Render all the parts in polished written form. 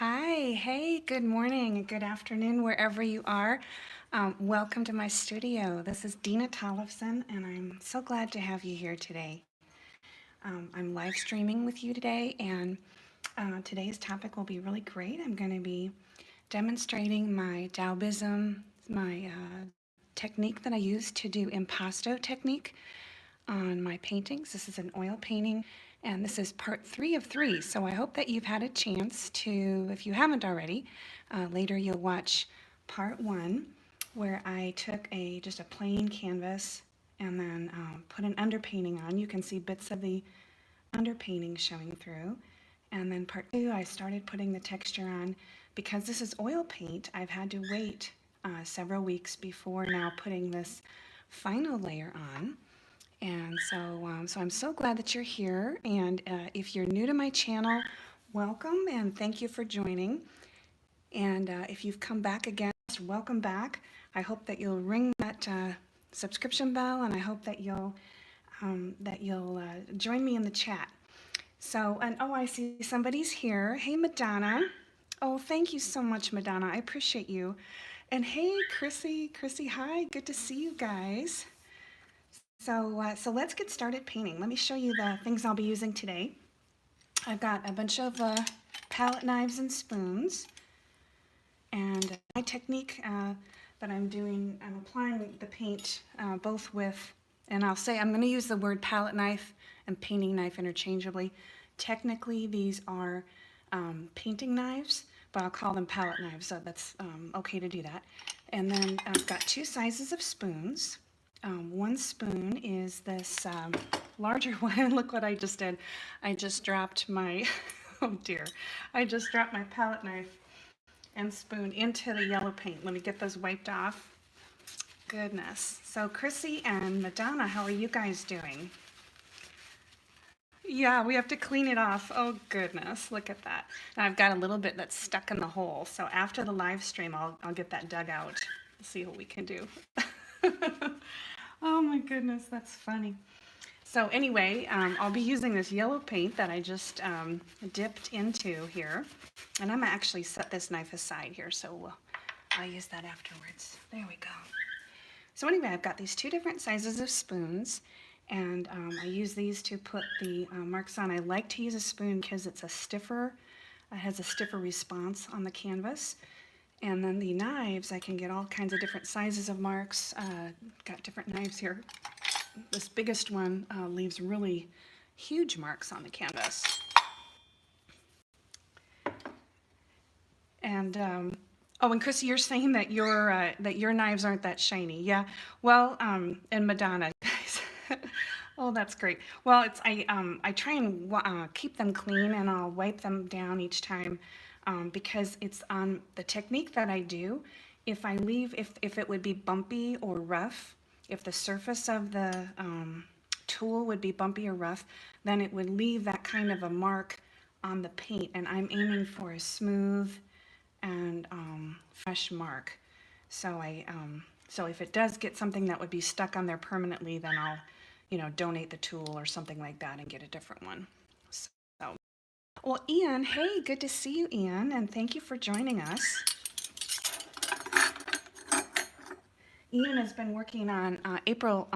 Hi, hey, good morning, good afternoon, wherever you are. Welcome to my studio. This is Dena Tollefson, and I'm so glad to have you here today. I'm live streaming with you today, and today's topic will be really great. I'm going to be demonstrating my Daubism, my technique that I use to do impasto technique on my paintings. This is an oil painting, and this is part 3 of 3. So I hope that you've had a chance to, if you haven't already, later you'll watch part 1, where I took just a plain canvas and then put an underpainting on. You can see bits of the underpainting showing through. And then part 2, I started putting the texture on. Because this is oil paint, I've had to wait several weeks before now putting this final layer on. And so I'm so glad that you're here. And if you're new to my channel, welcome and thank you for joining. And if you've come back again, welcome back. I hope that you'll ring that subscription bell, and I hope that you'll join me in the chat. So, and oh, I see somebody's here. Hey, Madonna. Oh, thank you so much, Madonna. I appreciate you. And hey, Chrissy, hi. Good to see you guys. So let's get started painting. Let me show you the things I'll be using today. I've got a bunch of palette knives and spoons. And my technique that I'm doing, I'm applying the paint both with, and I'm going to use the word palette knife and painting knife interchangeably. Technically, these are painting knives, but I'll call them palette knives, so that's okay to do that. And then I've got 2 sizes of spoons. One spoon is this larger one. Look what I just did. I just dropped my, oh dear, I just dropped my palette knife and spoon into the yellow paint. Let me get those wiped off. Goodness. So Chrissy and Madonna, how are you guys doing? Yeah, we have to clean it off. Oh goodness, look at that. And I've got a little bit that's stuck in the hole. So after the live stream, I'll get that dug out. We'll see what we can do. Oh my goodness, that's funny. So anyway, I'll be using this yellow paint that I just dipped into here. And I'm gonna actually set this knife aside here, so I'll use that afterwards. There we go. So anyway, I've got these 2 different sizes of spoons, and I use these to put the marks on. I like to use a spoon because it's a stiffer, it has a stiffer response on the canvas. And then the knives, I can get all kinds of different sizes of marks. Got different knives here. This biggest one leaves really huge marks on the canvas. And oh, and Chrissy, you're saying that your knives aren't that shiny. Yeah. Well, and Madonna, guys. Oh, that's great. Well, I try and keep them clean, and I'll wipe them down each time because it's on the technique that I do. If it would be bumpy or rough, if the surface of the tool would be bumpy or rough, then it would leave that kind of a mark on the paint, and I'm aiming for a smooth and fresh mark. So so if it does get something that would be stuck on there permanently, then I'll, donate the tool or something like that and get a different one. So, well, Ian, hey, good to see you, Ian, and thank you for joining us. Ian has been working on April,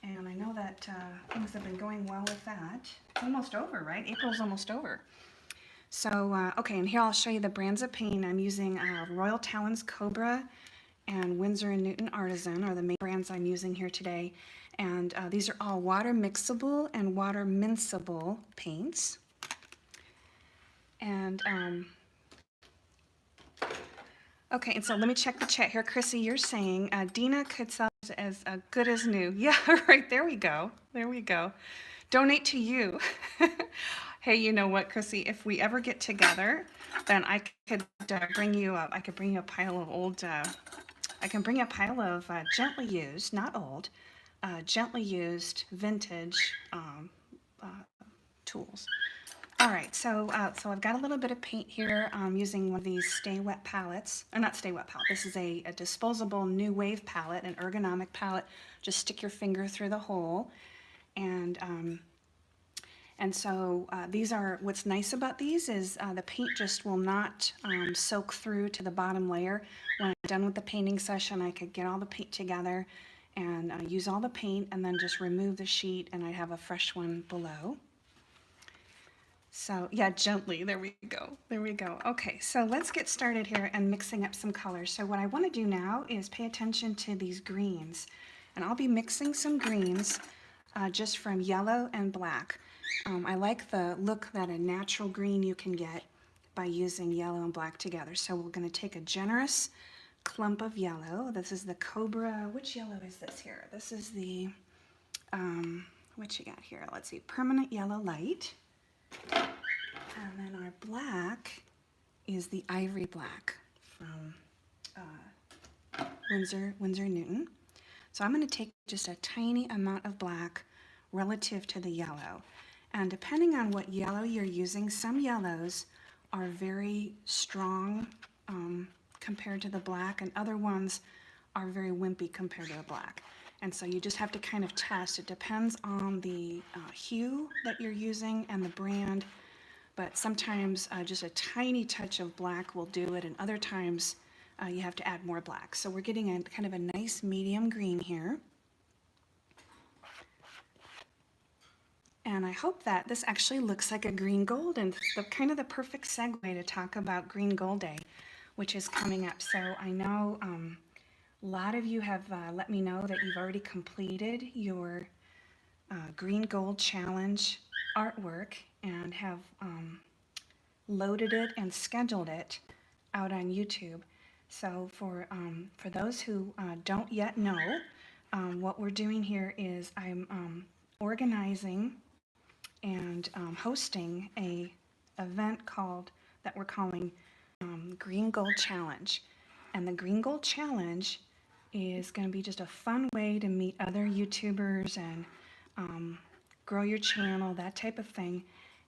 and I know that things have been going well with that. It's almost over, right? April's almost over. So, okay, and here I'll show you the brands of paint. I'm using Royal Talons Cobra and Winsor & Newton Artisan are the main brands I'm using here today. And these are all water mixable and water miscible paints. And, okay, and so let me check the chat here. Chrissy, you're saying Dena could sell as good as new. Yeah, right, there we go. There we go. Donate to you. Hey, you know what, Chrissy? If we ever get together, then I could bring you up. I could bring you a pile of old. I can bring you a pile of gently used, not old, gently used vintage tools. All right, so I've got a little bit of paint here. I'm using one of these Stay Wet palettes, or not Stay Wet palette. This is a disposable New Wave palette, an ergonomic palette. Just stick your finger through the hole, and And so what's nice about these is the paint just will not soak through to the bottom layer. When I'm done with the painting session, I could get all the paint together and use all the paint and then just remove the sheet, and I have a fresh one below. So yeah, gently, there we go, there we go. Okay, so let's get started here and mixing up some colors. So what I want to do now is pay attention to these greens, and I'll be mixing some greens just from yellow and black. I like the look that a natural green you can get by using yellow and black together. So we're going to take a generous clump of yellow. This is the Cobra. Which yellow is this here? This is the, what you got here? Let's see, permanent yellow light. And then our black is the Ivory Black from Winsor Newton. So I'm going to take just a tiny amount of black relative to the yellow. And depending on what yellow you're using, some yellows are very strong compared to the black, and other ones are very wimpy compared to the black. And so you just have to kind of test. It depends on the hue that you're using and the brand, but sometimes just a tiny touch of black will do it, and other times you have to add more black. So we're getting a kind of a nice medium green here. And I hope that this actually looks like a green gold, and kind of the perfect segue to talk about Green Gold Day, which is coming up. So I know a lot of you have let me know that you've already completed your Green Gold Challenge artwork and have loaded it and scheduled it out on YouTube. So for those who don't yet know, what we're doing here is I'm organizing and hosting a event that we're calling Green Gold Challenge. And the Green Gold Challenge is going to be just a fun way to meet other YouTubers and grow your channel, that type of thing.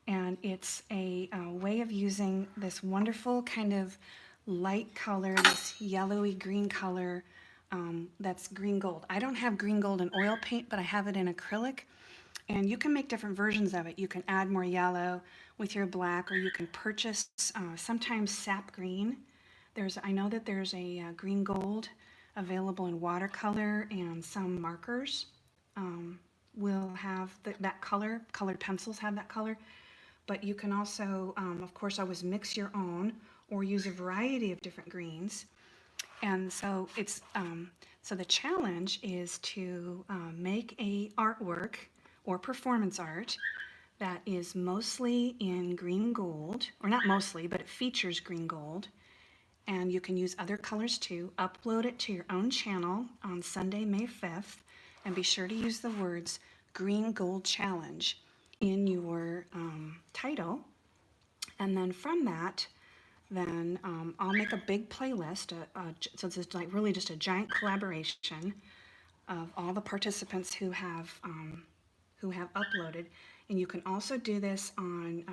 And it's a way of using this wonderful kind of light color, this yellowy green color that's green gold. I don't have green gold in oil paint, but I have it in acrylic. And you can make different versions of it. You can add more yellow with your black, or you can purchase sometimes sap green. I know that there's a green gold available in watercolor, and some markers will have that color. Colored pencils have that color. But you can also, of course, always mix your own or use a variety of different greens. And so so the challenge is to make a artwork or performance art that is mostly in green gold, or not mostly, but it features green gold. And you can use other colors too. Upload it to your own channel on Sunday, May 5th, and be sure to use the words Green Gold Challenge in your title. And then from that, I'll make a big playlist. So it's like really just a giant collaboration of all the participants who have uploaded. And you can also do this on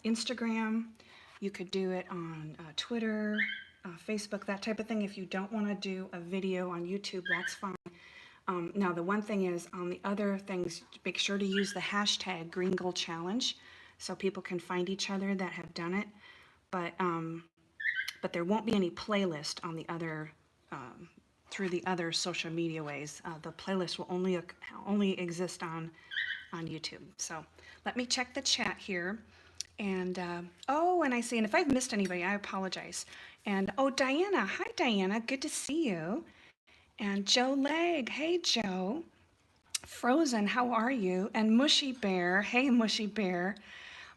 Instagram. You could do it on Twitter, Facebook, that type of thing. If you don't want to do a video on YouTube, that's fine. Now, the one thing is, on the other things, make sure to use the hashtag Green Gold Challenge so people can find each other that have done it. But there won't be any playlist on the other through the other social media ways. The playlist will only exist on YouTube. So let me check the chat here. And and I see, and if I've missed anybody, I apologize. And Diana, hi Diana, good to see you. And Joe Legg, hey Joe. Frozen, how are you? And Mushy Bear, hey Mushy Bear.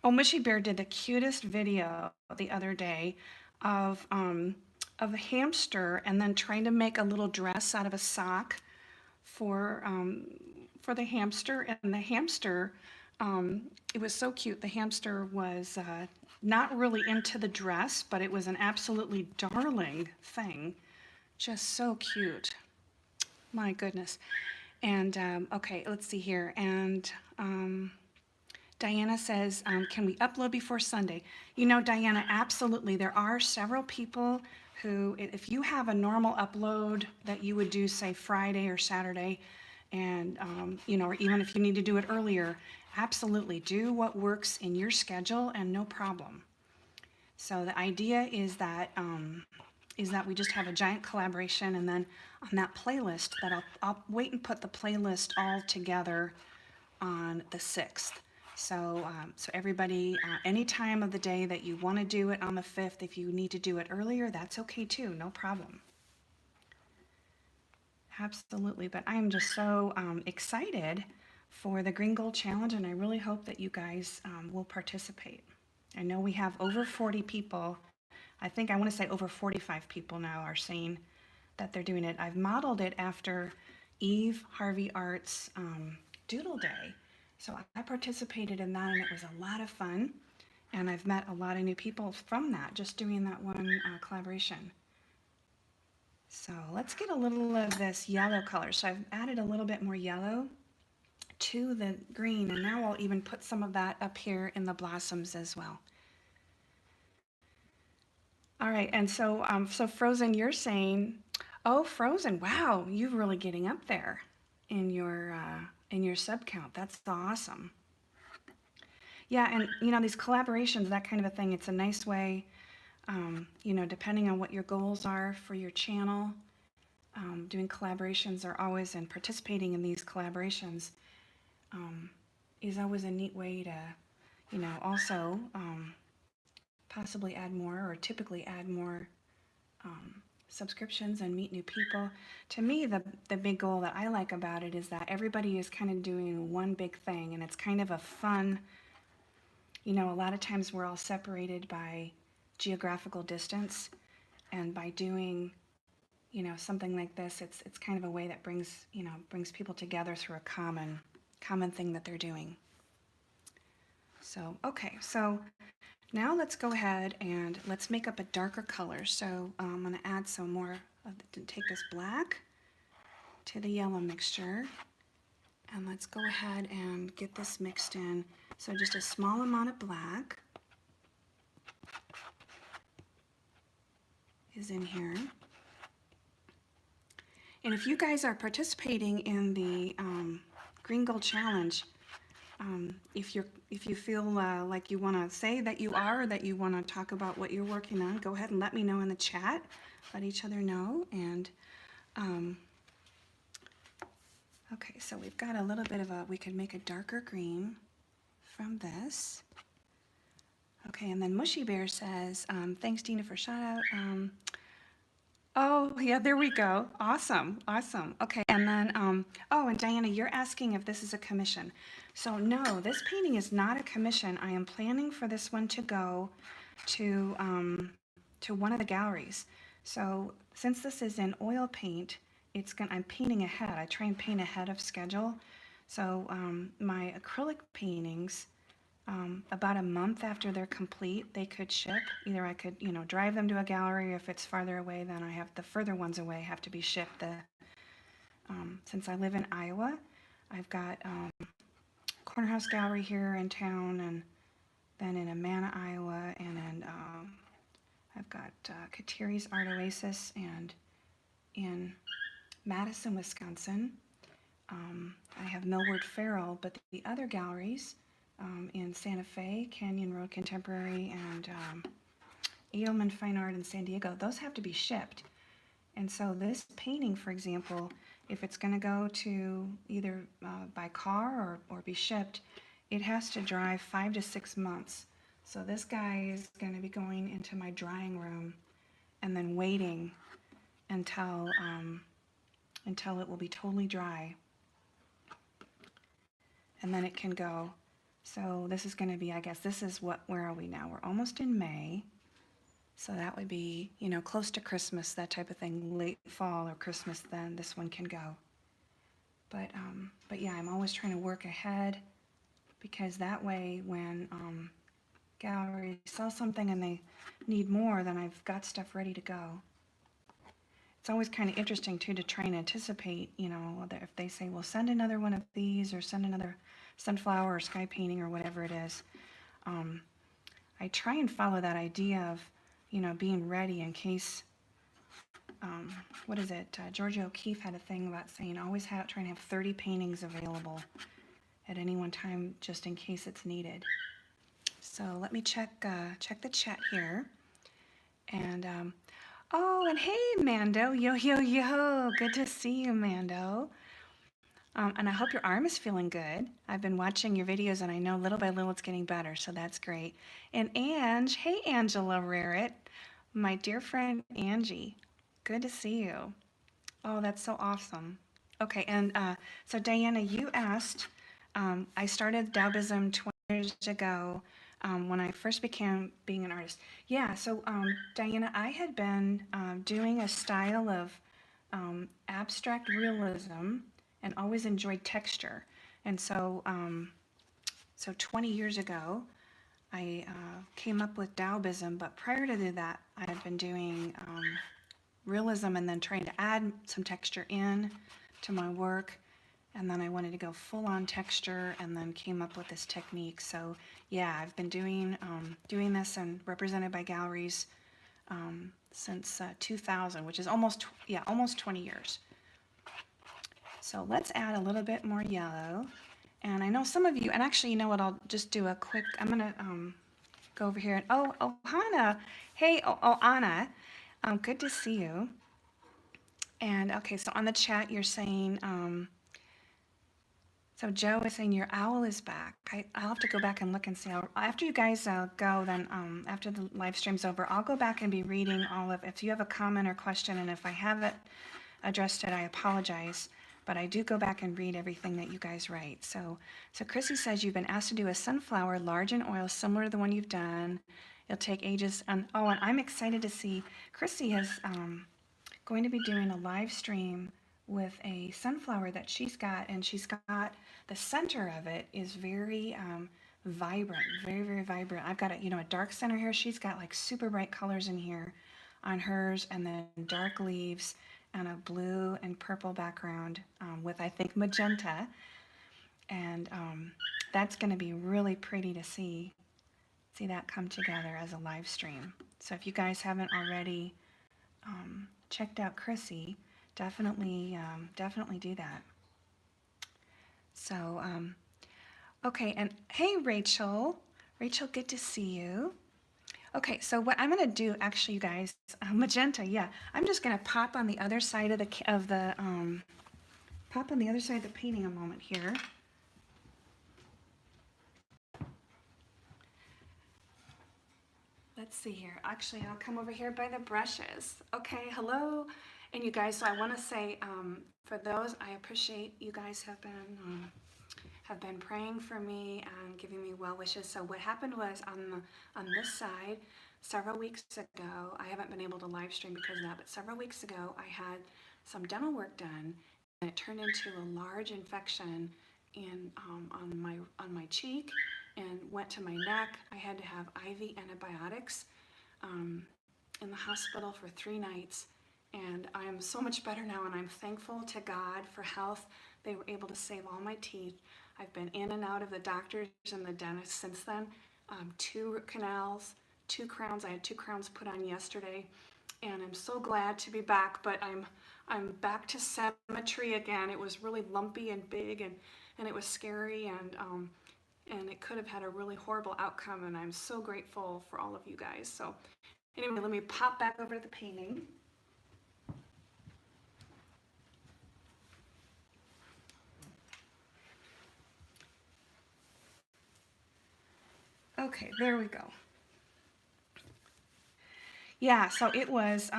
Oh, Mushy Bear did the cutest video the other day of a hamster, and then trying to make a little dress out of a sock for the hamster. And the hamster, it was so cute. The hamster was not really into the dress, but it was an absolutely darling thing. Just so cute. My goodness. And okay, let's see here. And Diana says, can we upload before Sunday? You know, Diana, absolutely. There are several people who, if you have a normal upload that you would do, say, Friday or Saturday, and, or even if you need to do it earlier, absolutely do what works in your schedule and no problem. So the idea is that we just have a giant collaboration, and then on that playlist that I'll wait and put the playlist all together on the 6th. So everybody, any time of the day that you want to do it on the 5th, if you need to do it earlier, that's okay too, no problem. Absolutely, but I am just so excited for the Green Gold Challenge, and I really hope that you guys will participate. I know we have over 40 people. I think I want to say over 45 people now are saying that they're doing it. I've modeled it after Eve Harvey Art's Doodle Day. So I participated in that, and it was a lot of fun. And I've met a lot of new people from that, just doing that one collaboration. So let's get a little of this yellow color. So I've added a little bit more yellow to the green, and now I'll even put some of that up here in the blossoms as well. All right, and so so Frozen, you're saying, oh, Frozen, wow, you're really getting up there in your sub count. That's awesome. Yeah, and you know, these collaborations, that kind of a thing, it's a nice way, you know, depending on what your goals are for your channel, doing collaborations are always, and participating in these collaborations is always a neat way to, you know, also possibly add more, or typically add more subscriptions and meet new people. To me, the big goal that I like about it is that everybody is kind of doing one big thing, and it's kind of a fun, you know, a lot of times we're all separated by geographical distance, and by doing, you know, something like this, it's kind of a way that brings, you know, brings people together through a common thing that they're doing. So, okay, so now let's go ahead and let's make up a darker color. So I'm going to add some more take this black to the yellow mixture, and let's go ahead and get this mixed in. So just a small amount of black is in here. And if you guys are participating in the Green Gold Challenge, if you feel like you want to say that you are, or that you want to talk about what you're working on, go ahead and let me know in the chat. Let each other know. And okay, so we've got a little bit of a, we could make a darker green from this. Okay, and then Mushy Bear says, thanks Dena for shout out. Oh, yeah, there we go. Awesome, awesome. Okay, and then, oh, and Diana, you're asking if this is a commission. So no, this painting is not a commission. I am planning for this one to go to one of the galleries. So since this is in oil paint, I'm painting ahead. I try and paint ahead of schedule. So my acrylic paintings, about a month after they're complete, they could ship. Either I could, you know, drive them to a gallery. If it's farther away, then I have the further ones away have to be shipped. Since I live in Iowa, I've got Cornerhouse Gallery here in town, and then in Amana, Iowa, and then I've got Kateri's Art Oasis, and in Madison, Wisconsin. I have Millward Farrell, but the other galleries in Santa Fe, Canyon Road Contemporary, and Edelman Fine Art in San Diego, those have to be shipped. And so this painting, for example, if it's going to go to either by car or be shipped, it has to dry 5 to 6 months. So this guy is going to be going into my drying room and then waiting until it will be totally dry, and then it can go. So this is going to be, I guess, this is where are we now? We're almost in May. So that would be, you know, close to Christmas, that type of thing, late fall or Christmas, then this one can go. But yeah, I'm always trying to work ahead, because that way when galleries sell something and they need more, then I've got stuff ready to go. It's always kind of interesting too to try and anticipate, you know, if they say, well, send another one of these, or send another sunflower or sky painting or whatever it is. I try and follow that idea of, you know, being ready in case, what is it? Georgia O'Keeffe had a thing about saying always trying to have 30 paintings available, at any one time, just in case it's needed. So let me check the chat here. And oh, and hey, Mando, yo, yo, yo, good to see you, Mando. And I hope your arm is feeling good. I've been watching your videos and I know little by little it's getting better, so that's great. And Ange, hey Angela Rarrett, my dear friend Angie, good to see you. Oh, that's so awesome. Okay, and so Diana, you asked, I started Daubism 20 years ago when I first began being an artist. Yeah, so Diana, I had been doing a style of abstract realism and always enjoyed texture. And so, so 20 years ago, I came up with Daubism, but prior to that, I had been doing realism and then trying to add some texture in to my work. And then I wanted to go full on texture and then came up with this technique. So yeah, I've been doing this and represented by galleries since 2000, which is almost 20 years. So let's add a little bit more yellow. And I know some of you, and actually, you know what, I'll just do a quick, I'm gonna go over here and, oh, Hannah, hey, Anna, good to see you. And okay, so on the chat, you're saying, so Joe is saying your owl is back. I'll have to go back and look and see. After you guys go, then after the live stream's over, I'll go back and be reading all of, if you have a comment or question, and if I haven't addressed it, I apologize. But I do go back and read everything that you guys write. So Chrissy says you've been asked to do a sunflower large in oil similar to the one you've done. It'll take ages. And I'm excited to see Chrissy is going to be doing a live stream with a sunflower that she's got, and she's got the center of it is very vibrant, very, very vibrant. I've got a dark center here. She's got like super bright colors in here on hers, and then dark leaves and a blue and purple background with, I think, magenta. And that's going to be really pretty to see that come together as a live stream. So if you guys haven't already checked out Chrissy, definitely do that. So, okay, and hey, Rachel, good to see you. Okay, so what I'm gonna do, actually, you guys, magenta, yeah, I'm just gonna pop on the other side of the painting a moment here. Let's see here. Actually, I'll come over here by the brushes. Okay, hello. And you guys, so I want to say, for those, I appreciate you guys have been praying for me and giving me well wishes. So what happened was on this side, several weeks ago, I haven't been able to live stream because of that, but several weeks ago, I had some dental work done, and it turned into a large infection on my cheek and went to my neck. I had to have IV antibiotics in the hospital for 3 nights. And I am so much better now, and I'm thankful to God for health. They were able to save all my teeth. I've been in and out of the doctors and the dentist since then. 2 root canals, 2 crowns. I had 2 crowns put on yesterday, and I'm so glad to be back. But I'm back to symmetry again. It was really lumpy and big, and it was scary, and it could have had a really horrible outcome. And I'm so grateful for all of you guys. So anyway, let me pop back over to the painting. Okay, there we go. Yeah, so it was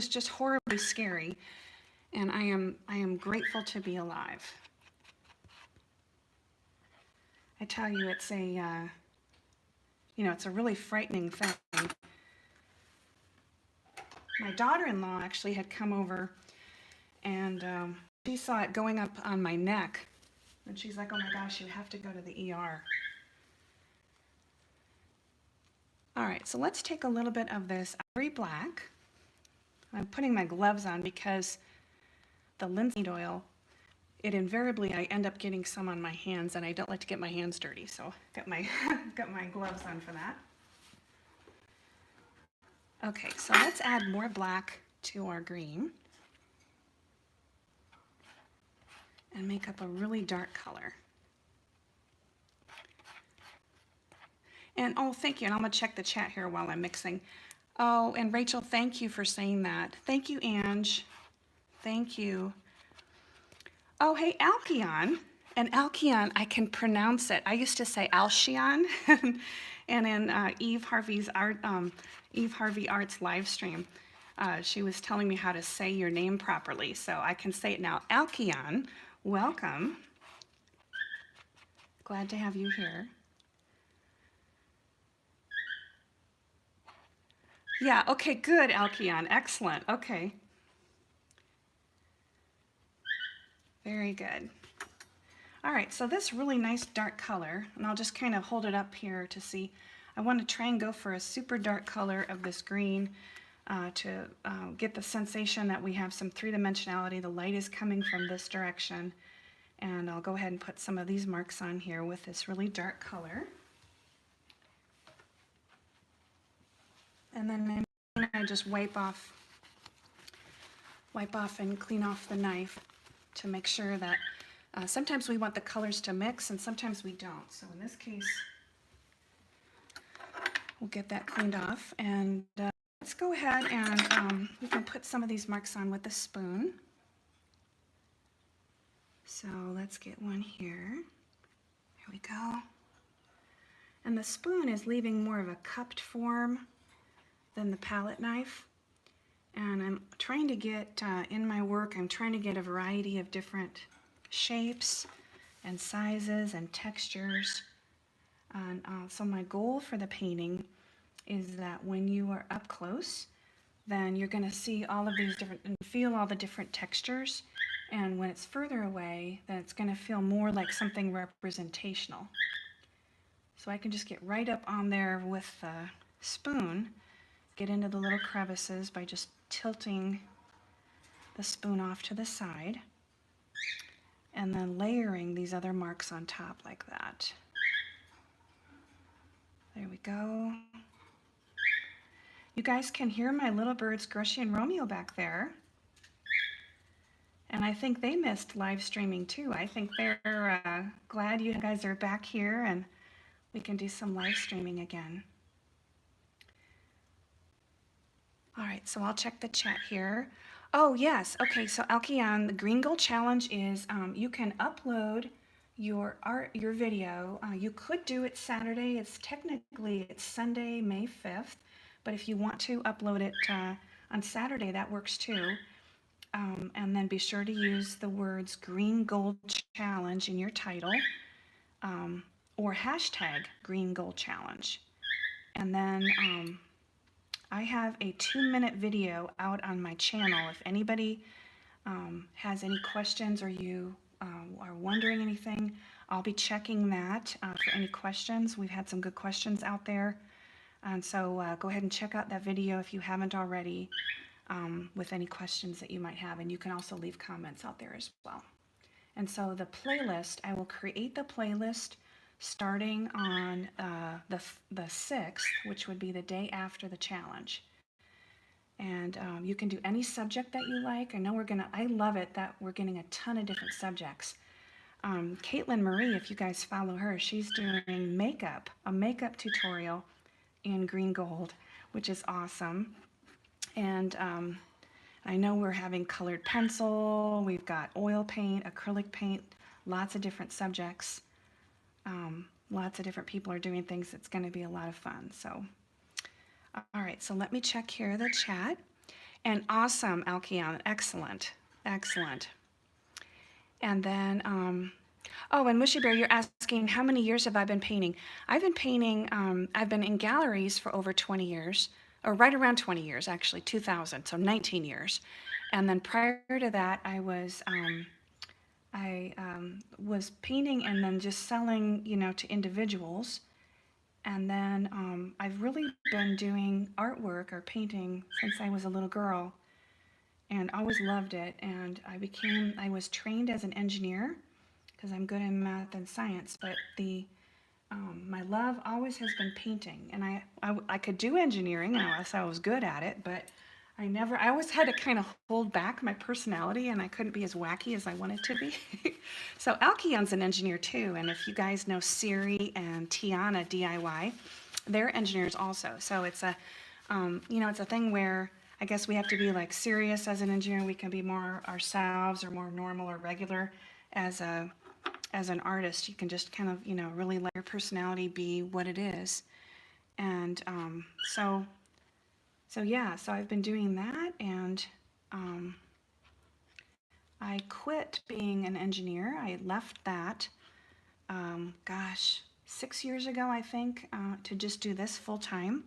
just horribly scary, and I am grateful to be alive. I tell you, it's it's a really frightening thing. My daughter-in-law actually had come over, and she saw it going up on my neck, and she's like, "Oh my gosh, you have to go to the ER." All right, so let's take a little bit of this ivory black. I'm putting my gloves on because the linseed oil, I end up getting some on my hands, and I don't like to get my hands dirty, so got my gloves on for that. Okay, so let's add more black to our green and make up a really dark color. And oh, thank you. And I'm going to check the chat here while I'm mixing. Oh, and Rachel, thank you for saying that. Thank you, Ange. Thank you. Oh, hey, Alkion. And Alkion, I can pronounce it. I used to say Alcion, and in Eve Harvey Art's live stream, she was telling me how to say your name properly, so I can say it now. Alkion, welcome. Glad to have you here. Yeah, okay, good, Alkion. Excellent. Okay. Very good. All right, so this really nice dark color, and I'll just kind of hold it up here to see. I want to try and go for a super dark color of this green to get the sensation that we have some three-dimensionality. The light is coming from this direction, and I'll go ahead and put some of these marks on here with this really dark color. And then I just wipe off and clean off the knife to make sure that sometimes we want the colors to mix and sometimes we don't. So in this case, we'll get that cleaned off, and let's go ahead and we can put some of these marks on with a spoon. So let's get one here. Here we go. And the spoon is leaving more of a cupped form than the palette knife. And I'm trying to get, in my work, I'm trying to get a variety of different shapes and sizes and textures. And so my goal for the painting is that when you are up close, then you're going to see all of these different and feel all the different textures. And when it's further away, then it's going to feel more like something representational. So I can just get right up on there with the spoon, get into the little crevices by just tilting the spoon off to the side, and then layering these other marks on top like that. There we go. You guys can hear my little birds, Grushy and Romeo, back there. And I think they missed live streaming too. I think they're glad you guys are back here and we can do some live streaming again. All right, so I'll check the chat here. Oh yes, okay, so Alkion, the Green Gold Challenge is you can upload your video. You could do it Saturday. It's Sunday, May 5th, but if you want to upload it on Saturday, that works too. And then be sure to use the words Green Gold Challenge in your title, or hashtag Green Gold Challenge. And then I have a 2-minute video out on my channel. If anybody has any questions or you are wondering anything, I'll be checking that for any questions. We've had some good questions out there. And so go ahead and check out that video if you haven't already with any questions that you might have. And you can also leave comments out there as well. And so the playlist, I will create the playlist starting on the 6th, which would be the day after the challenge. And you can do any subject that you like. I love it that we're getting a ton of different subjects. Caitlin Marie, if you guys follow her, she's doing a makeup tutorial in green gold, which is awesome. And I know we're having colored pencil, we've got oil paint, acrylic paint, lots of different subjects. Lots of different people are doing things. It's going to be a lot of fun. So, all right, so let me check here the chat. And awesome, Alkion, excellent, excellent. And then, oh, and Mushy Bear, you're asking, how many years have I been painting? I've been painting, I've been in galleries for over 20 years, or right around 20 years, actually, 2000, so 19 years. And then prior to that, I was painting and then just selling, to individuals. And then I've really been doing artwork or painting since I was a little girl and always loved it. And I was trained as an engineer because I'm good in math and science, but my love always has been painting. And I could do engineering, and I was good at it, but I always had to kind of hold back my personality, and I couldn't be as wacky as I wanted to be. So Alkion's an engineer too, and if you guys know Siri and Tiana DIY, they're engineers also. So it's a, it's a thing where I guess we have to be like serious as an engineer. We can be more ourselves or more normal or regular as a as an artist. You can just kind of really let your personality be what it is. And so yeah, so I've been doing that, and um, I quit being an engineer. I left that, gosh, 6 years ago, I think, to just do this full time.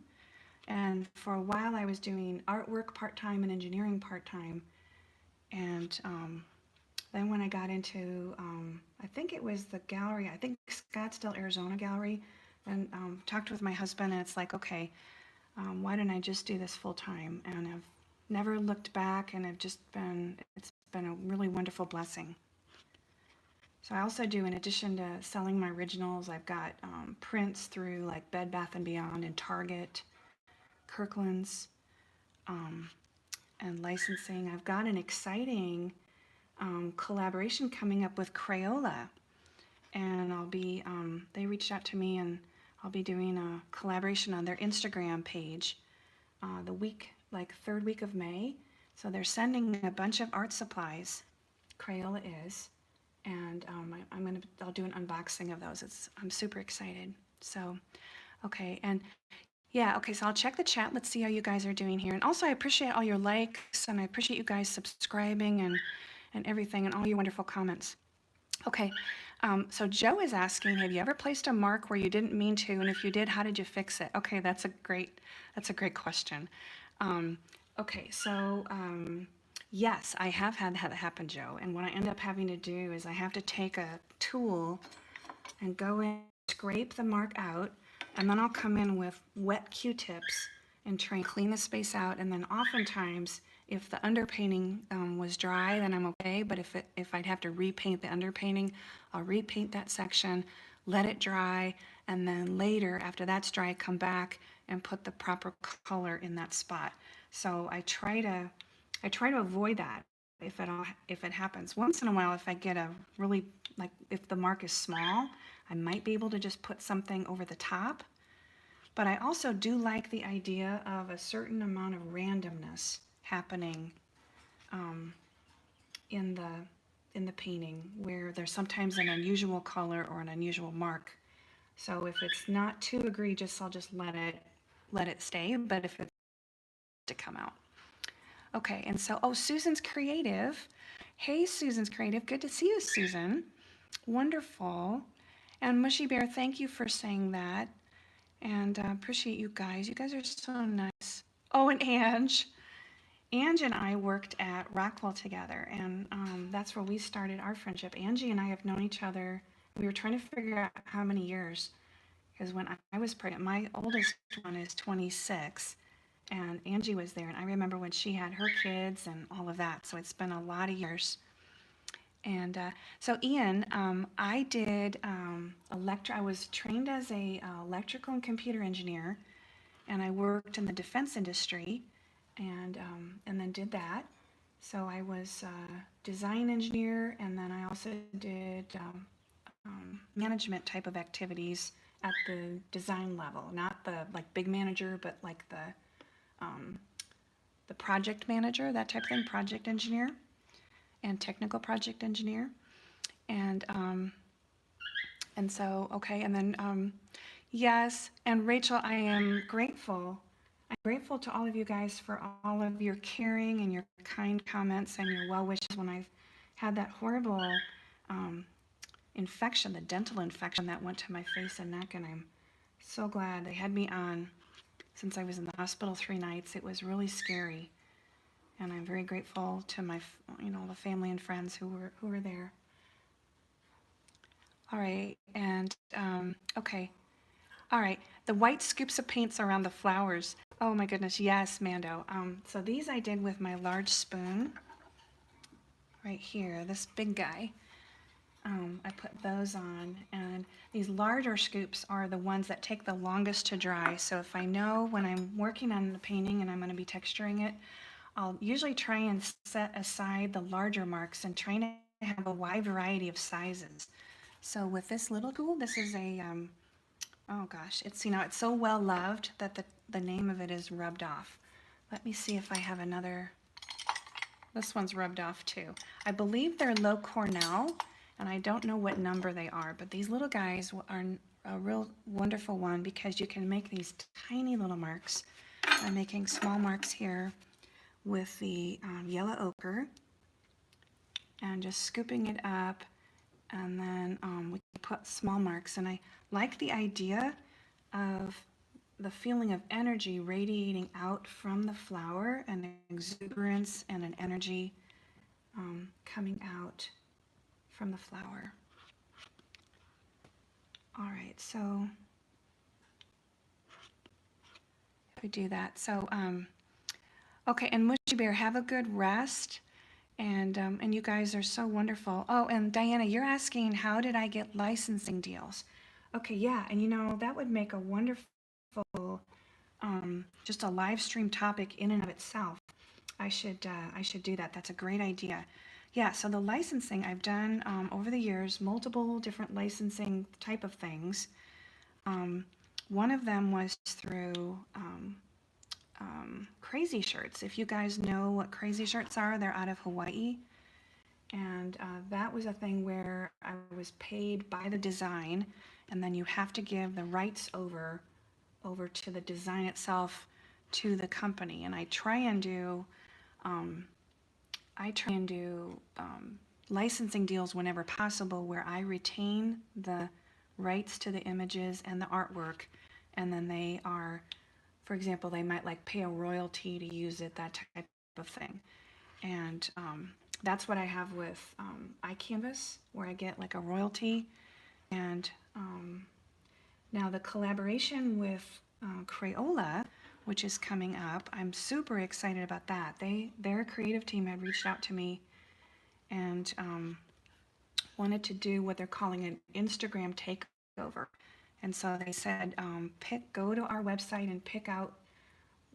And for a while, I was doing artwork part time and engineering part time. And then when I got into, I think it was the gallery, I think Scottsdale, Arizona gallery, and talked with my husband, and it's like, okay, why didn't I just do this full time? And I've never looked back, and it's been a really wonderful blessing. So I also do, in addition to selling my originals, I've got prints through like Bed Bath & Beyond and Target, Kirkland's, um, and licensing. I've got an exciting collaboration coming up with Crayola, and they reached out to me, and I'll be doing a collaboration on their Instagram page like third week of May. So they're sending a bunch of art supplies, Crayola is, and I'll do an unboxing of those. I'm super excited. So, okay, and yeah, okay, so I'll check the chat. Let's see how you guys are doing here. And also, I appreciate all your likes, and I appreciate you guys subscribing and everything, and all your wonderful comments. Okay, so Joe is asking, have you ever placed a mark where you didn't mean to, and if you did, how did you fix it? Okay, that's a great question. Okay, so yes, I have had that happen, Joe. And what I end up having to do is I have to take a tool and go in, scrape the mark out, and then I'll come in with wet Q-tips and try and clean the space out. And then oftentimes, if the underpainting was dry, then I'm okay. But if I'd have to repaint the underpainting, I'll repaint that section, let it dry, and then later, after that's dry, come back and put the proper color in that spot. So I try to avoid that if it happens. Once in a while, if I get a really, like, if the mark is small, I might be able to just put something over the top. But I also do like the idea of a certain amount of randomness happening in the painting, where there's sometimes an unusual color or an unusual mark. So if it's not too egregious, I'll just let it stay. But if it's to come out. Okay, and so, Susan's creative. Hey, Susan's creative. Good to see you, Susan. Wonderful. And Mushy Bear, thank you for saying that. And appreciate you guys. You guys are so nice. Oh, and Ange. Ange and I worked at Rockwell together, and that's where we started our friendship. Angie and I have known each other. We were trying to figure out how many years, because when I was pregnant, my oldest one is 26, and Angie was there, and I remember when she had her kids and all of that. So it's been a lot of years. And so Ian, I did I was trained as a electrical and computer engineer, and I worked in the defense industry, and then did that. So I was design engineer, and then I also did management type of activities at the design level, not the like big manager, but like the project manager, that type of thing, project engineer and technical project engineer. And so, okay, and then yes, and Rachel, I am grateful. I'm grateful to all of you guys for all of your caring and your kind comments and your well wishes when I've had that horrible infection, the dental infection that went to my face and neck, and I'm so glad they had me on since I was in the hospital 3 nights. It was really scary, and I'm very grateful to my, the family and friends who were there. All right, and okay. All right, the white scoops of paints around the flowers. Oh my goodness, yes, Mando. So these I did with my large spoon right here, this big guy. I put those on, and these larger scoops are the ones that take the longest to dry. So if I know when I'm working on the painting and I'm going to be texturing it, I'll usually try and set aside the larger marks and try to have a wide variety of sizes. So with this little tool, this is a Oh gosh, it's, you know, it's so well loved that the name of it is rubbed off. Let me see if I have another. This one's rubbed off too. I believe they're low Cornell, and I don't know what number they are, but these little guys are a real wonderful one because you can make these tiny little marks. I'm making small marks here with the yellow ochre and just scooping it up, and then we can put small marks. And I like the idea of the feeling of energy radiating out from the flower, and exuberance and an energy coming out from the flower. All right, so we do that. So, okay, and Mushy Bear, have a good rest. And you guys are so wonderful. Oh, and Diana, you're asking, how did I get licensing deals? Okay, yeah, and you know, that would make a wonderful, just a live stream topic in and of itself. I should do that. That's a great idea. Yeah, so the licensing I've done over the years, multiple different licensing type of things. One of them was through crazy shirts. If you guys know what crazy shirts are, they're out of Hawaii. And that was a thing where I was paid by the design, and then you have to give the rights over to the design itself to the company. And I try and do licensing deals whenever possible where I retain the rights to the images and the artwork, and then they are, for example, they might like pay a royalty to use it, that type of thing. And that's what I have with iCanvas, where I get like a royalty. And now the collaboration with Crayola, which is coming up, I'm super excited about that. Their creative team had reached out to me and wanted to do what they're calling an Instagram takeover. And so they said, go to our website and pick out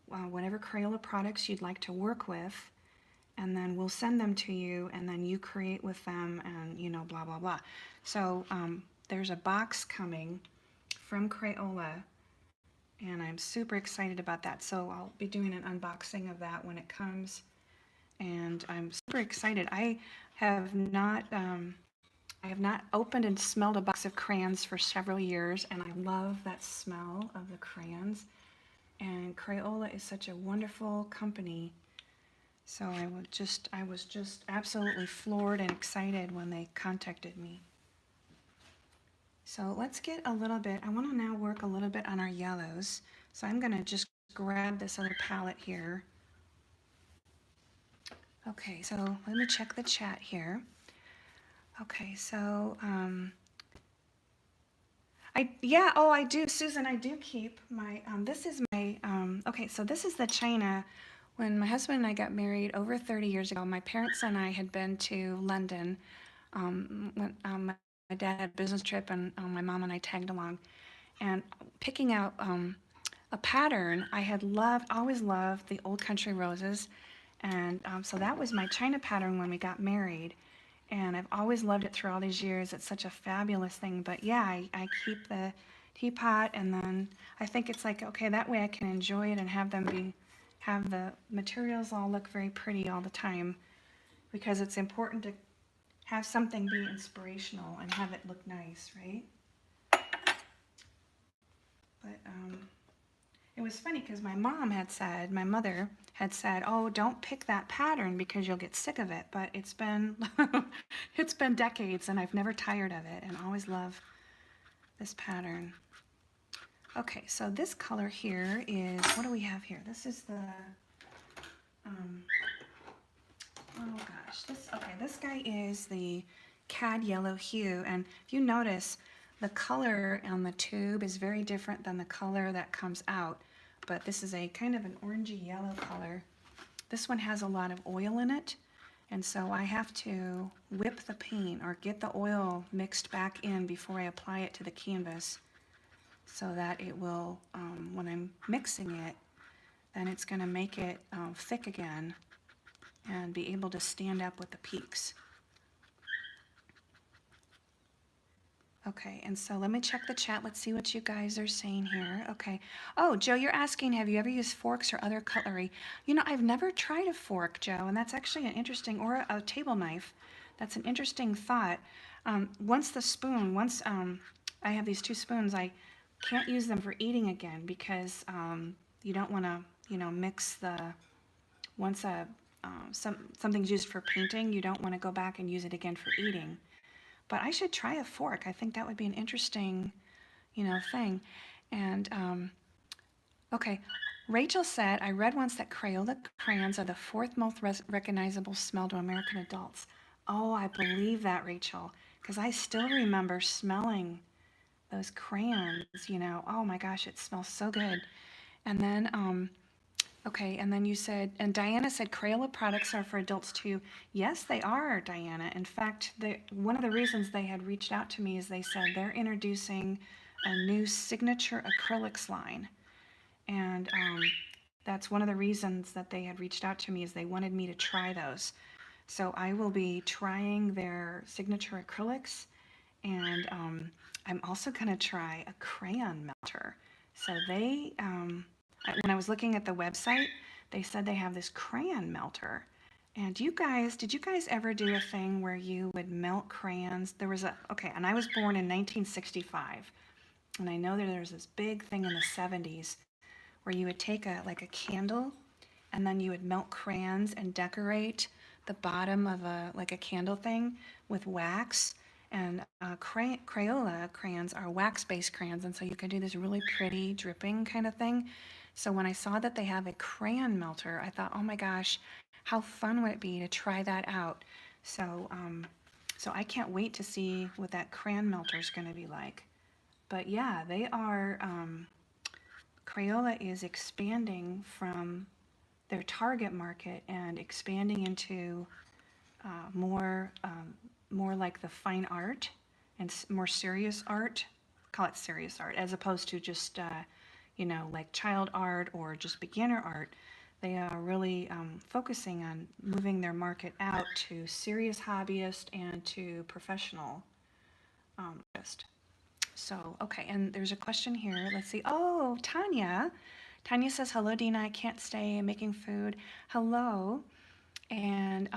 whatever Crayola products you'd like to work with, and then we'll send them to you, and then you create with them, and you know, blah blah blah. So there's a box coming from Crayola, and I'm super excited about that. So I'll be doing an unboxing of that when it comes, and I'm super excited. I have not opened and smelled a box of crayons for several years, and I love that smell of the crayons. And Crayola is such a wonderful company. So I was just absolutely floored and excited when they contacted me. So let's get a little bit, I want to now work a little bit on our yellows. So I'm going to just grab this other palette here. Okay, so let me check the chat here. Okay, so I do, Susan, I do keep my, this is my, okay, so this is the china. When my husband and I got married over 30 years ago, my parents and I had been to London. When my dad had a business trip, and my mom and I tagged along. And picking out a pattern, I had always loved the Old Country Roses. And so that was my china pattern when we got married. And I've always loved it through all these years. It's such a fabulous thing. But yeah, I keep the teapot, and then I think it's like, okay, that way I can enjoy it and have the materials all look very pretty all the time, because it's important to have something be inspirational and have it look nice, right? But it was funny because my mother had said, oh, don't pick that pattern because you'll get sick of it. But it's been, it's been decades, and I've never tired of it, and always love this pattern. Okay, so this color here is, what do we have here? This is the, oh gosh, this guy is the cad yellow hue, and if you notice, the color on the tube is very different than the color that comes out, but this is a kind of an orangey yellow color. This one has a lot of oil in it, and so I have to whip the paint or get the oil mixed back in before I apply it to the canvas, so that it will, when I'm mixing it, then it's going to make it thick again and be able to stand up with the peaks. Okay, and so let me check the chat. Let's see what you guys are saying here. Okay. Oh, Joe, you're asking, have you ever used forks or other cutlery? You know, I've never tried a fork, Joe, and that's actually an interesting, or a table knife. That's an interesting thought. Once I have these two spoons, I can't use them for eating again because you don't want to, mix once something's used for painting, you don't want to go back and use it again for eating. But I should try a fork. I think that would be an interesting, thing. And okay, Rachel said, I read once that Crayola crayons are the fourth most recognizable smell to American adults. Oh, I believe that, Rachel, because I still remember smelling those crayons, Oh my gosh, it smells so good. And then, okay, and then you said, and Diana said Crayola products are for adults too. Yes, they are, Diana. In fact, one of the reasons they had reached out to me is they said they're introducing a new signature acrylics line. And that's one of the reasons that they had reached out to me is they wanted me to try those. So I will be trying their signature acrylics, and I'm also going to try a crayon melter. So when I was looking at the website, they said they have this crayon melter. And did you guys ever do a thing where you would melt crayons? Okay, and I was born in 1965. And I know that there was this big thing in the 70s where you would take like a candle and then you would melt crayons and decorate the bottom of like a candle thing with wax. And Crayola crayons are wax-based crayons, and so you can do this really pretty dripping kind of thing. So when I saw that they have a crayon melter, I thought, oh my gosh, how fun would it be to try that out? So, so I can't wait to see what that crayon melter is going to be like. But yeah, Crayola is expanding from their target market and expanding into more like the fine art and more serious art. Call it serious art, as opposed to just like child art or just beginner art. They are really focusing on moving their market out to serious hobbyists and to professional artists. So, okay, and there's a question here. Let's see. Oh, Tanya. Tanya says, hello, Dina. I can't stay. I'm making food. Hello. And,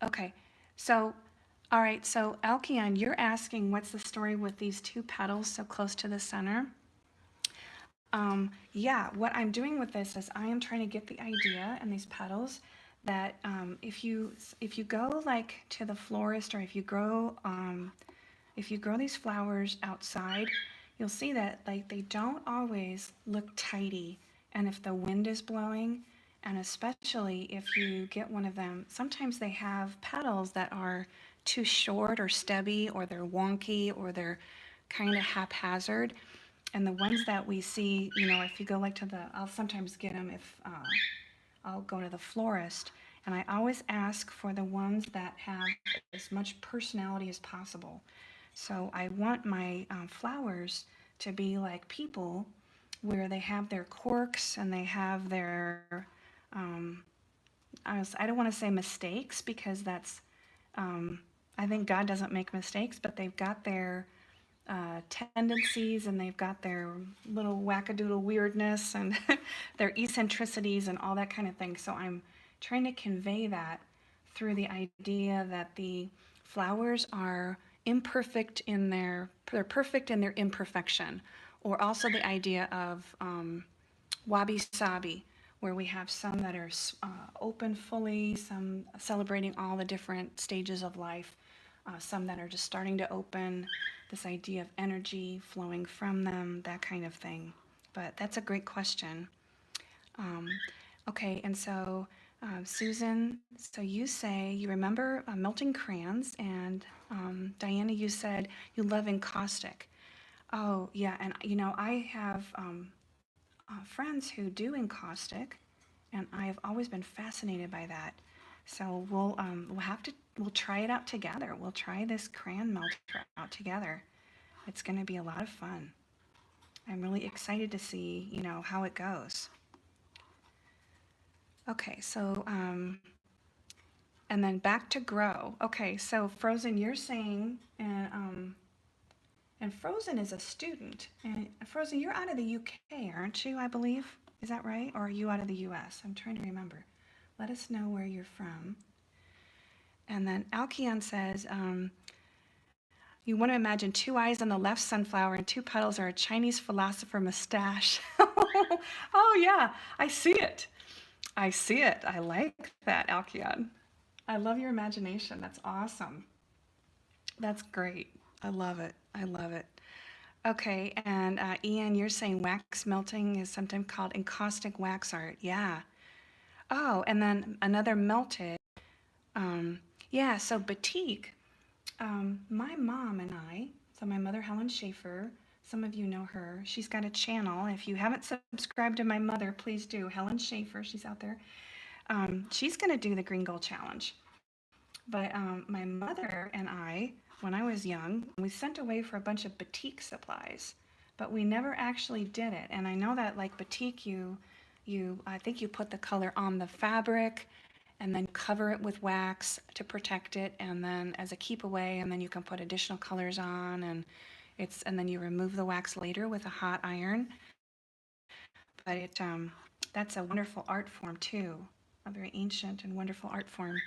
okay. So, all right. So, Alkion, you're asking what's the story with these two petals so close to the center? Yeah, what I'm doing with this is I am trying to get the idea in these petals that if you go like to the florist, or if you grow these flowers outside, you'll see that like they don't always look tidy. And if the wind is blowing, and especially if you get one of them, sometimes they have petals that are too short or stubby, or they're wonky, or they're kind of haphazard. And the ones that we see, if you go like I'll sometimes get them if I'll go to the florist, and I always ask for the ones that have as much personality as possible. So I want my flowers to be like people, where they have their quirks and they have their, um, I don't want to say mistakes, because I think God doesn't make mistakes, but they've got their tendencies, and they've got their little wackadoodle weirdness and their eccentricities and all that kind of thing. So I'm trying to convey that through the idea that the flowers are they're perfect in their imperfection, or also the idea of wabi sabi, where we have some that are open fully, some celebrating all the different stages of life, some that are just starting to open, this idea of energy flowing from them, that kind of thing. But that's a great question. Um, okay, and so Susan, so you say you remember melting crayons, and Diana, you said you love encaustic. Oh, yeah, and I have friends who do encaustic, and I have always been fascinated by that. So we'll try it out together. We'll try this crayon melter out together. It's going to be a lot of fun. I'm really excited to see, how it goes. Okay, so and then back to grow. Okay, so Frozen, you're saying, And Frozen is a student. And Frozen, you're out of the UK, aren't you, I believe? Is that right? Or are you out of the US? I'm trying to remember. Let us know where you're from. And then Alkion says, you want to imagine two eyes on the left sunflower and two petals are a Chinese philosopher mustache. Oh, yeah, I see it. I see it. I like that, Alkion. I love your imagination. That's awesome. That's great. I love it. I love it. Okay, and Ian, you're saying wax melting is sometimes called encaustic wax art. Yeah. Oh, and then another melted. Um, yeah, so batik. My mom and I, so my mother, Helen Schaefer, some of you know her. She's got a channel. If you haven't subscribed to my mother, please do. Helen Schaefer, she's out there. She's going to do the Green Gold Challenge. But my mother and I, when I was young, we sent away for a bunch of batik supplies, but we never actually did it. And I know that like batik, I think you put the color on the fabric and then cover it with wax to protect it, and then as a keep away, and then you can put additional colors on, and then you remove the wax later with a hot iron. But that's a wonderful art form too, a very ancient and wonderful art form.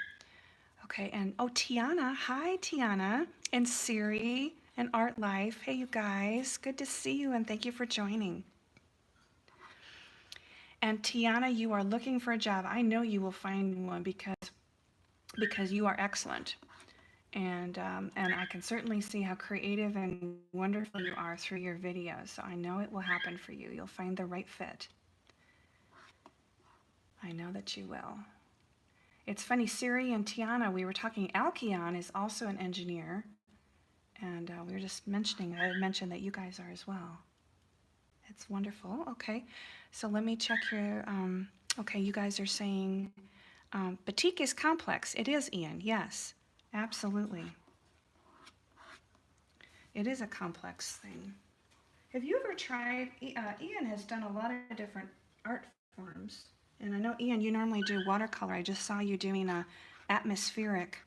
Okay, and oh, Tiana, hi Tiana, and Siri, and Art Life. Hey, you guys, good to see you, and thank you for joining. And Tiana, you are looking for a job. I know you will find one because you are excellent, and I can certainly see how creative and wonderful you are through your videos. So I know it will happen for you. You'll find the right fit. I know that you will. It's funny, Siri and Tiana, we were talking, Alkion is also an engineer, and we were just mentioning, I mentioned that you guys are as well. It's wonderful. Okay, so let me check your, okay, you guys are saying, batik is complex. It is, Ian, yes, absolutely. It is a complex thing. Have you ever tried, Ian has done a lot of different art forms. And I know, Ian, you normally do watercolor. I just saw you doing a atmospheric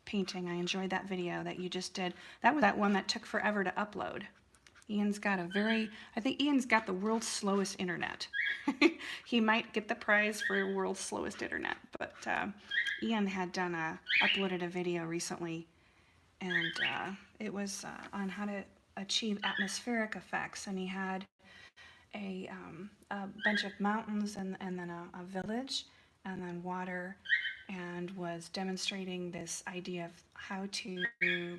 painting. I enjoyed that video that you just did. That was that one that took forever to upload. Ian's got I think Ian's got the world's slowest internet. He might get the prize for world's slowest internet, but Ian had uploaded a video recently, and it was on how to achieve atmospheric effects, and he had a bunch of mountains and then a village and then water, and was demonstrating this idea of how to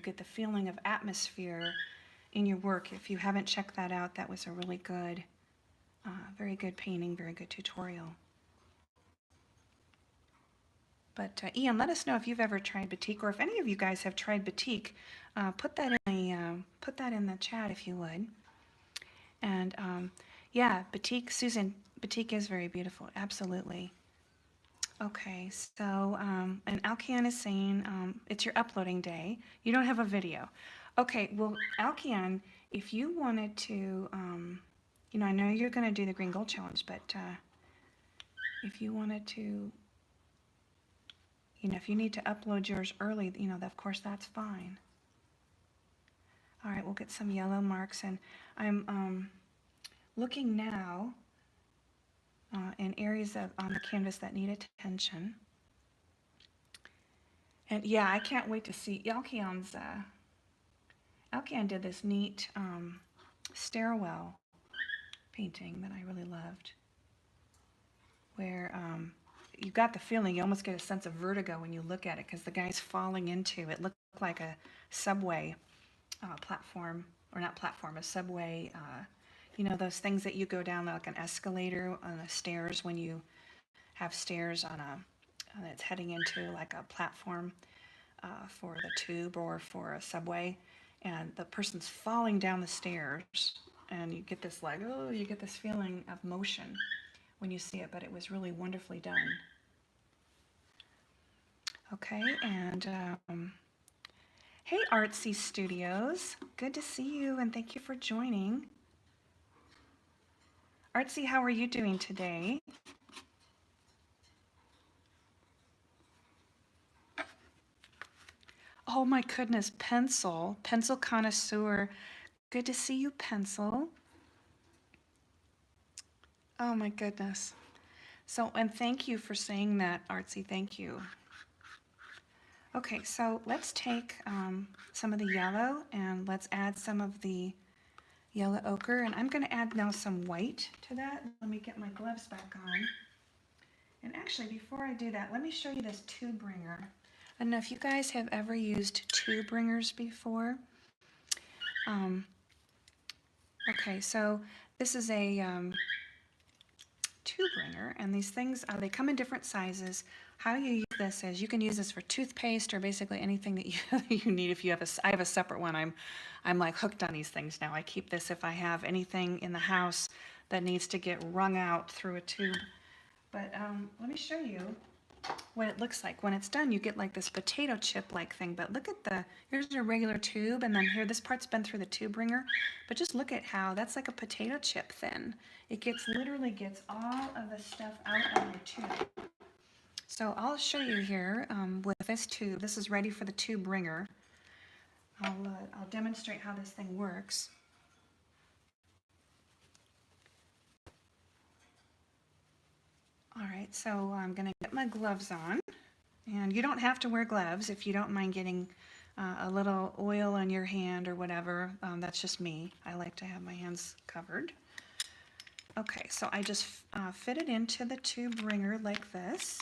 get the feeling of atmosphere in your work. If you haven't checked that out, that was a really good, very good painting, very good tutorial. But Ian, let us know if you've ever tried batik, or if any of you guys have tried batik. Put that in the chat if you would. And yeah, batik, Susan, batik is very beautiful, absolutely. Okay, so, and Alkian is saying it's your uploading day. You don't have a video. Okay, well, Alkian, if you wanted to, I know you're going to do the Green Gold Challenge, but if you wanted to, if you need to upload yours early, of course, that's fine. All right, we'll get some yellow marks, and I'm looking now in areas on the canvas that need attention. And yeah, I can't wait to see Alkian did this neat stairwell painting that I really loved, where you got the feeling, you almost get a sense of vertigo when you look at it, because the guy's falling into it. Looked like a subway platform, or not platform, a subway, those things that you go down like an escalator on the stairs, when you have stairs that's heading into like a platform for the tube or for a subway, and the person's falling down the stairs, and you get this you get this feeling of motion when you see it, but it was really wonderfully done. Okay, and hey Artsy Studios, good to see you, and thank you for joining. Artsy, how are you doing today? Oh my goodness, pencil connoisseur. Good to see you, Pencil. Oh my goodness. So, and thank you for saying that, Artsy, thank you. Okay, so let's take some of the yellow and let's add some of the yellow ochre, and I'm going to add now some white to that. Let me get my gloves back on. And actually, before I do that, let me show you this tube wringer. I don't know if you guys have ever used tube wringers before. Okay, so this is a tube wringer, and these things, they come in different sizes. How you use this is you can use this for toothpaste or basically anything that you need. If you have I have a separate one. I'm like hooked on these things now. I keep this if I have anything in the house that needs to get wrung out through a tube. But let me show you what it looks like. When it's done, you get like this potato chip like thing, but look at here's a regular tube, and then here this part's been through the tube wringer, but just look at how that's like a potato chip thin. It literally gets all of the stuff out of your tube. So I'll show you here with this tube. This is ready for the tube wringer. I'll demonstrate how this thing works. All right, so I'm going to get my gloves on, and you don't have to wear gloves if you don't mind getting a little oil on your hand or whatever. That's just me. I like to have my hands covered. Okay, so I just fit it into the tube wringer like this.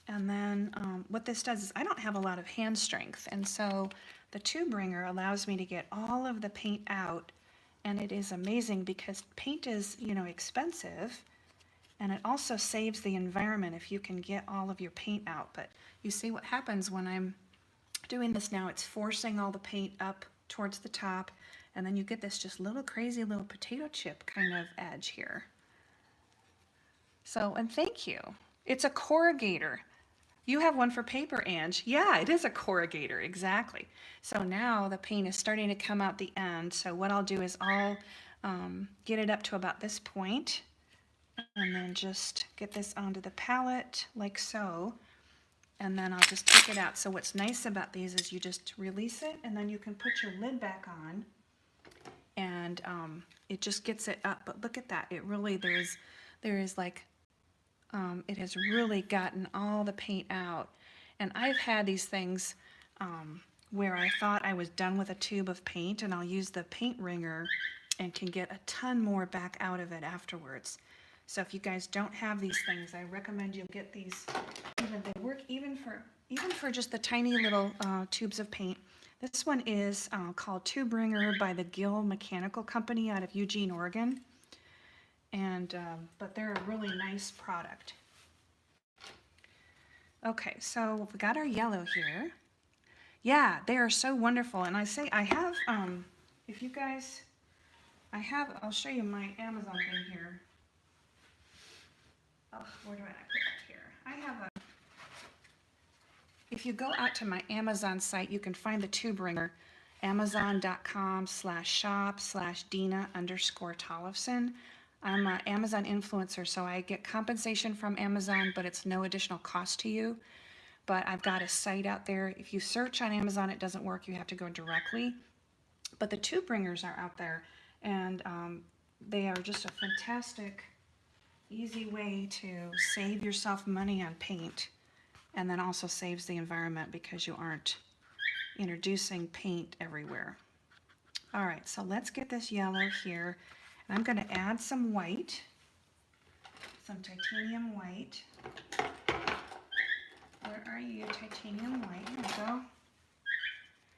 And then what this does is I don't have a lot of hand strength, and so the tube wringer allows me to get all of the paint out, and it is amazing because paint is, expensive, and it also saves the environment if you can get all of your paint out. But you see what happens when I'm doing this now, it's forcing all the paint up towards the top, and then you get this just crazy little potato chip kind of edge here. So, and thank you. It's a corrugator. You have one for paper, Ange. Yeah, it is a corrugator, exactly. So now the paint is starting to come out the end. So what I'll do is I'll get it up to about this point, and then just get this onto the palette like so, and then I'll just take it out. So what's nice about these is you just release it, and then you can put your lid back on, and it just gets it up. But look at that, it really, there is like, it has really gotten all the paint out. And I've had these things where I thought I was done with a tube of paint, and I'll use the paint wringer and can get a ton more back out of it afterwards. So if you guys don't have these things, I recommend you get these. They work even for just the tiny little tubes of paint. This one is called Tube Wringer by the Gill Mechanical Company out of Eugene, Oregon. And but they're a really nice product. Okay, so we've got our yellow here. Yeah, they are so wonderful. And I have, if you guys, I'll show you my Amazon thing here. Oh, where do I put it here? I have if you go out to my Amazon site, you can find the tube wringer, amazon.com/shop/Dena_Tollefson. I'm an Amazon influencer, so I get compensation from Amazon, but it's no additional cost to you. But I've got a site out there. If you search on Amazon, it doesn't work. You have to go directly. But the tube wringers are out there, and they are just a fantastic, easy way to save yourself money on paint, and then also saves the environment because you aren't introducing paint everywhere. All right, so let's get this yellow here. And I'm going to add some white, some titanium white. Where are you, titanium white? Here we go.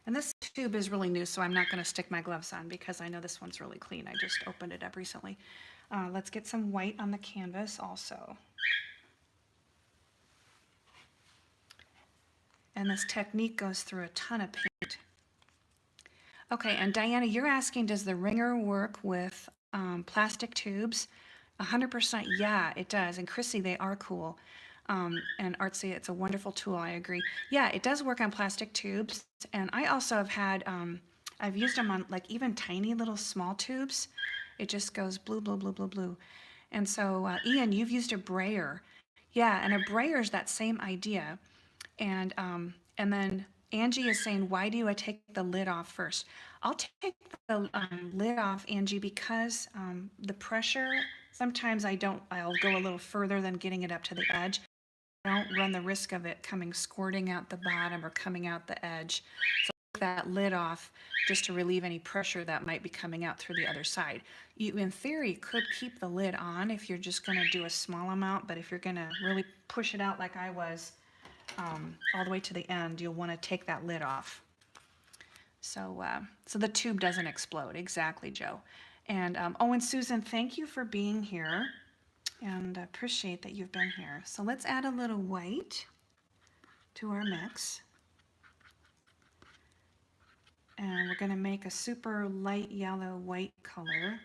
And this tube is really new, so I'm not going to stick my gloves on because I know this one's really clean. I just opened it up recently. Let's get some white on the canvas also. And this technique goes through a ton of paint. Okay, and Diana, you're asking, does the wringer work with plastic tubes? 100%, yeah, it does. And Chrissy, they are cool. And Artsy, it's a wonderful tool, I agree. Yeah, it does work on plastic tubes. And I also have had, I've used them on like even tiny little small tubes. It just goes blue, blue, blue, blue, blue. And so, Ian, you've used a brayer. Yeah, and a brayer is that same idea. And then Angie is saying, why do I take the lid off first? I'll take the lid off, Angie, because the pressure, sometimes I'll go a little further than getting it up to the edge. I don't run the risk of it coming squirting out the bottom or coming out the edge. So I take that lid off just to relieve any pressure that might be coming out through the other side. You, in theory, could keep the lid on if you're just going to do a small amount, but if you're going to really push it out like I was, all the way to the end, you'll want to take that lid off. So, so the tube doesn't explode. Exactly, Joe. And oh, and Susan, thank you for being here, and I appreciate that you've been here. So let's add a little white to our mix. And we're going to make a super light yellow white color.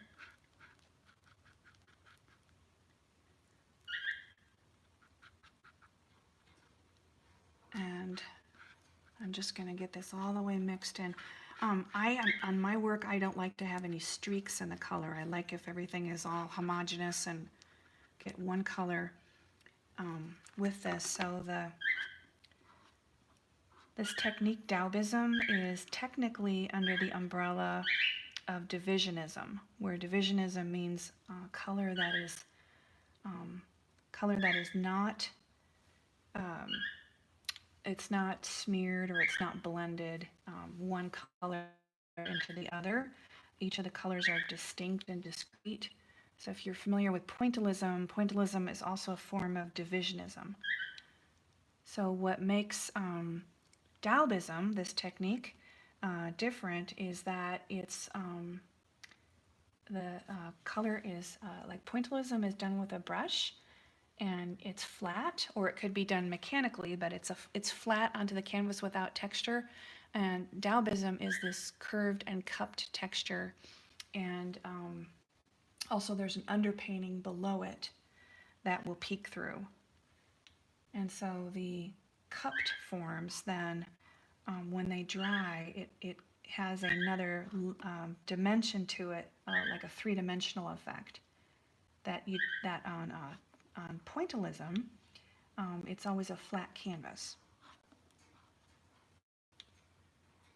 And I'm just going to get this all the way mixed in. On my work, I don't like to have any streaks in the color. I like if everything is all homogeneous and get one color with this. So this technique, Daubism, is technically under the umbrella of divisionism, where divisionism means color that is not it's not smeared or it's not blended one color into the other. Each of the colors are distinct and discrete. So if you're familiar with pointillism, pointillism is also a form of divisionism. So what makes Daubism, this technique, different is that it's the color is like pointillism is done with a brush, and it's flat, or it could be done mechanically, but it's flat onto the canvas without texture. And Daubism is this curved and cupped texture, and also there's an underpainting below it that will peek through. And so the cupped forms then, when they dry, it has another dimension to it, like a three-dimensional effect. That on pointillism, it's always a flat canvas.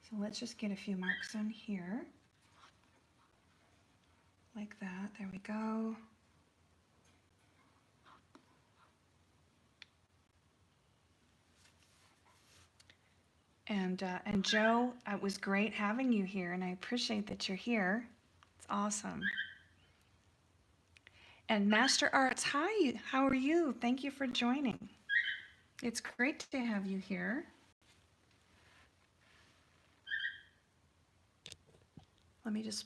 So let's just get a few marks in here, like that. There we go. And Joe, it was great having you here, and I appreciate that you're here. It's awesome. And Master Arts, hi, how are you? Thank you for joining. It's great to have you here. Let me just,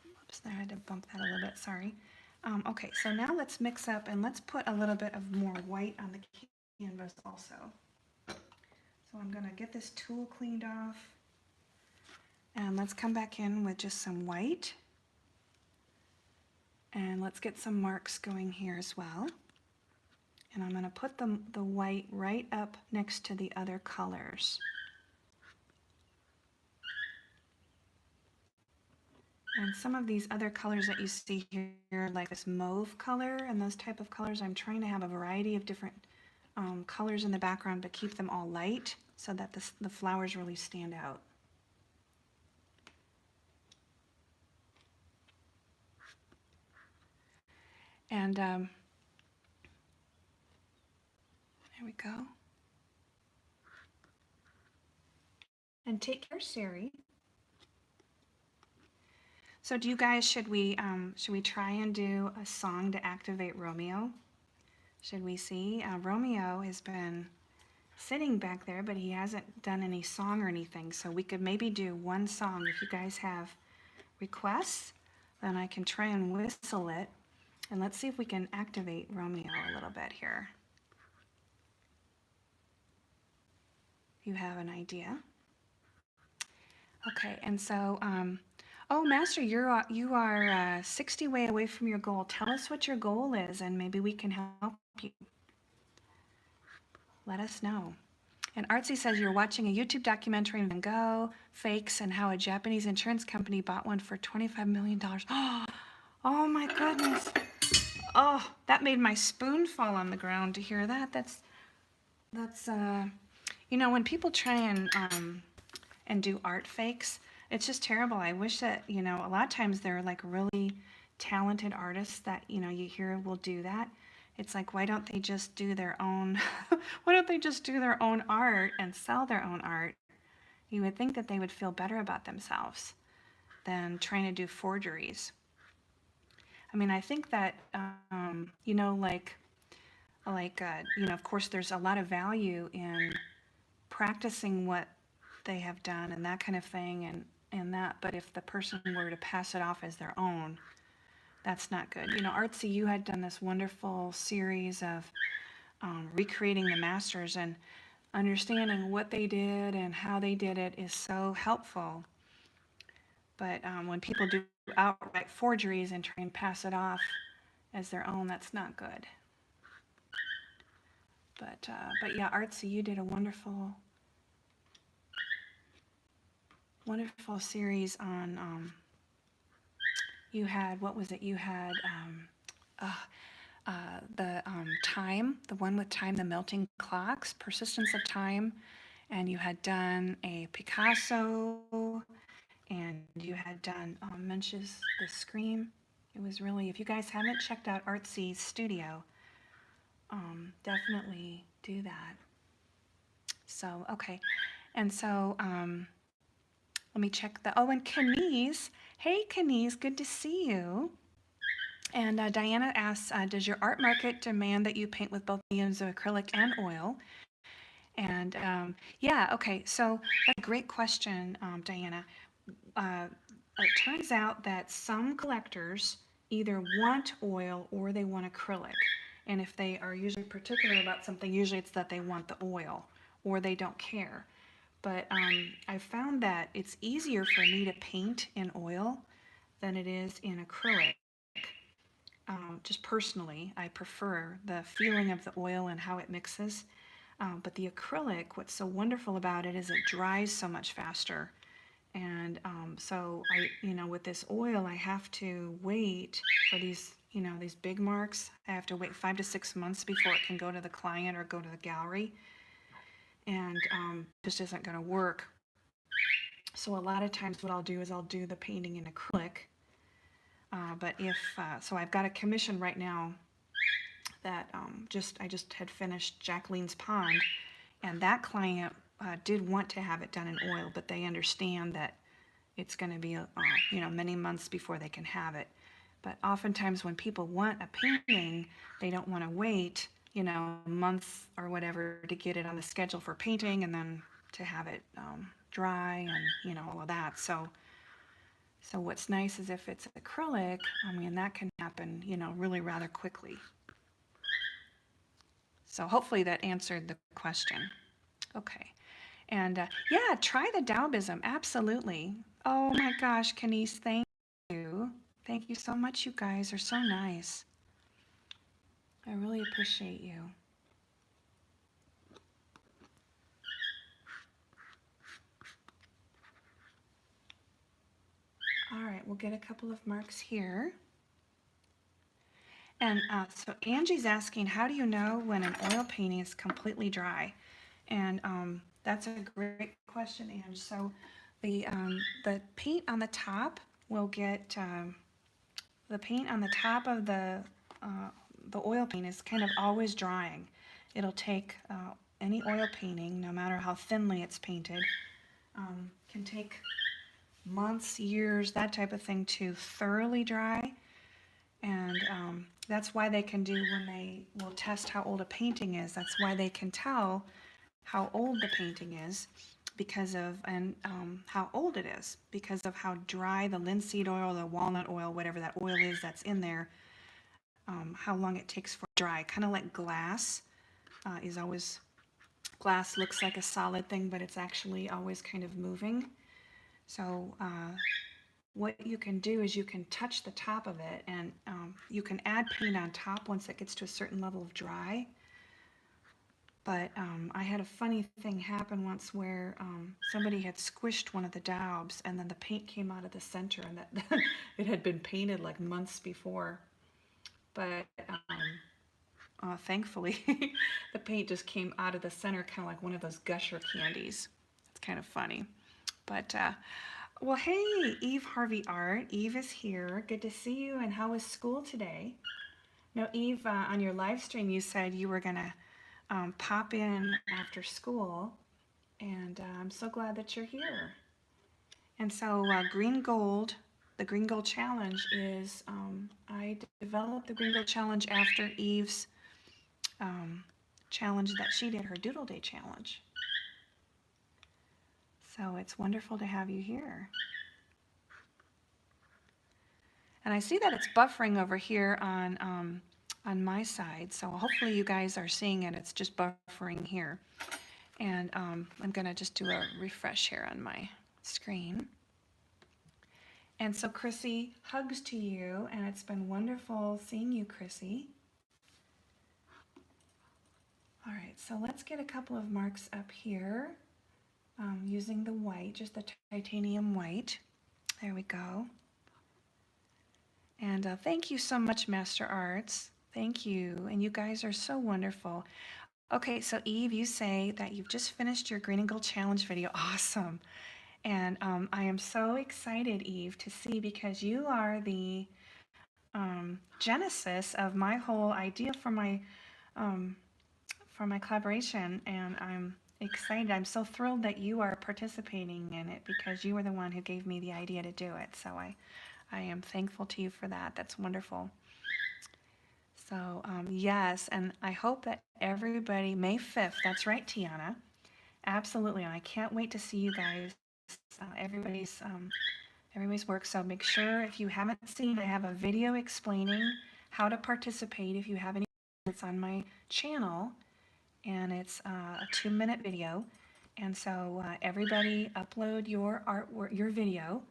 oops, I had to bump that a little bit, sorry. Okay, so now let's mix up and let's put a little bit of more white on the canvas also. So I'm gonna get this tool cleaned off, and let's come back in with just some white. And let's get some marks going here as well. And I'm gonna put the white right up next to the other colors. And some of these other colors that you see here, like this mauve color and those type of colors, I'm trying to have a variety of different colors in the background, but keep them all light so that the flowers really stand out. And there we go. And take care, Sari. So do you guys, should we try and do a song to activate Romeo? Should we see? Romeo has been sitting back there, but he hasn't done any song or anything. So we could maybe do one song. If you guys have requests, then I can try and whistle it. And let's see if we can activate Romeo a little bit here. If you have an idea. Okay, and so, oh, Master, you are 60 way away from your goal. Tell us what your goal is, and maybe we can help you. Let us know. And Artsy says you're watching a YouTube documentary on Van Gogh, fakes, and how a Japanese insurance company bought one for $25 million. Oh my goodness. Oh, that made my spoon fall on the ground to hear that. That's You know, when people try and do art fakes, it's just terrible. I wish that, you know, a lot of times they're like really talented artists that, you know, you hear will do that. It's like, why don't they just do their own, why don't they just do their own art and sell their own art? You would think that they would feel better about themselves than trying to do forgeries. I mean, I think that, you know, you know, of course, there's a lot of value in practicing what they have done and that kind of thing, and that. But if the person were to pass it off as their own, that's not good. You know, Artsy, you had done this wonderful series of recreating the masters, and understanding what they did and how they did it is so helpful. But when people do outright forgeries and try and pass it off as their own, that's not good. But yeah, Artsy, you did a wonderful series on. You had, what was it? You had uh, the time, the one with time, the melting clocks, persistence of time, and you had done a Picasso, and you had done Munch's The Scream. It was really, if you guys haven't checked out Artsy's studio, definitely do that. So, okay. And so, let me check the, oh, and Kenise. Hey, Kenise, good to see you. And Diana asks, does your art market demand that you paint with both mediums of acrylic and oil? And yeah, okay, so that's a great question, Diana. It turns out that some collectors either want oil or they want acrylic. And if they are usually particular about something, usually it's that they want the oil or they don't care. But I found that it's easier for me to paint in oil than it is in acrylic. Just personally, I prefer the feeling of the oil and how it mixes. But the acrylic, what's so wonderful about it is it dries so much faster. And so you know, with this oil, I have to wait for these, you know, these big marks. I have to wait 5 to 6 months before it can go to the client or go to the gallery. And just isn't going to work. So a lot of times what I'll do is I'll do the painting in acrylic. But if, so I've got a commission right now that I just had finished Jacqueline's Pond, and that client did want to have it done in oil, but they understand that it's going to be, you know, many months before they can have it. But oftentimes when people want a painting, they don't want to wait, you know, months or whatever to get it on the schedule for painting and then to have it dry and, you know, all of that. So what's nice is if it's acrylic, I mean, that can happen, you know, really rather quickly. So hopefully that answered the question. Okay. And yeah, try the Daubism. Absolutely. Oh my gosh, Kenise, thank you. Thank you so much. You guys are so nice. I really appreciate you. All right, we'll get a couple of marks here. And so Angie's asking, how do you know when an oil painting is completely dry? And that's a great question, Ange. So the paint on the top will get, the paint on the top of the oil paint is kind of always drying. It'll take any oil painting, no matter how thinly it's painted, can take months, years, that type of thing to thoroughly dry. And that's why they can do, when they will test how old a painting is, that's why they can tell how old the painting is, because of, and how old it is, because of how dry the linseed oil, the walnut oil, whatever that oil is that's in there, how long it takes for dry. Kind of like glass is always, glass looks like a solid thing, but it's actually always kind of moving. So what you can do is you can touch the top of it, and you can add paint on top once it gets to a certain level of dry. But I had a funny thing happen once where somebody had squished one of the daubs, and then the paint came out of the center, and that it had been painted like months before. But thankfully, the paint just came out of the center, kind of like one of those gusher candies. It's kind of funny. But, well, hey, Eve Harvey Art. Eve is here. Good to see you. And how was school today? Now, Eve, on your live stream, you said you were going to pop in after school. And I'm so glad that you're here. And so Green Gold, the Green Gold Challenge is, I developed the Green Gold Challenge after Eve's challenge that she did, her Doodle Day challenge. So it's wonderful to have you here. And I see that it's buffering over here on my side. So hopefully you guys are seeing it. It's just buffering here. And I'm going to just do a refresh here on my screen. And so Chrissy, hugs to you, and it's been wonderful seeing you, Chrissy. All right, so let's get a couple of marks up here using the white, just the titanium white. There we go. And thank you so much, Master Arts. Thank you, and you guys are so wonderful. Okay, so Eve, you say that you've just finished your Green and Gold Challenge video. Awesome. And I am so excited, Eve, to see, because you are the genesis of my whole idea for my collaboration, and I'm excited. I'm so thrilled that you are participating in it because you were the one who gave me the idea to do it. So I am thankful to you for that. That's wonderful. So yes, and I hope that everybody, May 5th, that's right, Tiana, absolutely, and I can't wait to see you guys, everybody's work. So make sure, if you haven't seen, I have a video explaining how to participate. If you have any, it's on my channel, and it's a 2-minute video. And so everybody upload your artwork, your video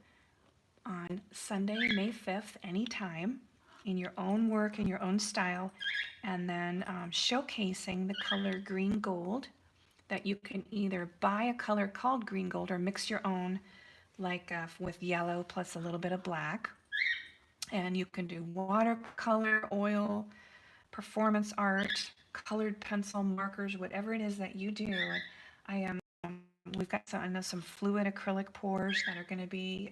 on Sunday, May 5th, anytime, in your own work, in your own style, and then showcasing the color green gold, that you can either buy a color called green gold or mix your own, like with yellow plus a little bit of black. And you can do watercolor, oil, performance art, colored pencil, markers, whatever it is that you do. I am. We've got some, I know, some fluid acrylic pours that are going to be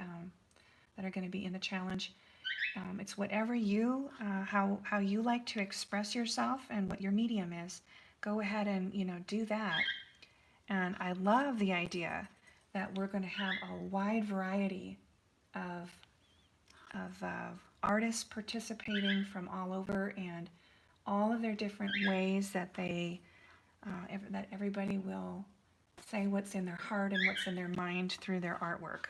in the challenge. It's whatever you, how you like to express yourself and what your medium is. Go ahead and do that. And I love the idea that we're going to have a wide variety of artists participating from all over, and all of their different ways that they that everybody will say what's in their heart and what's in their mind through their artwork.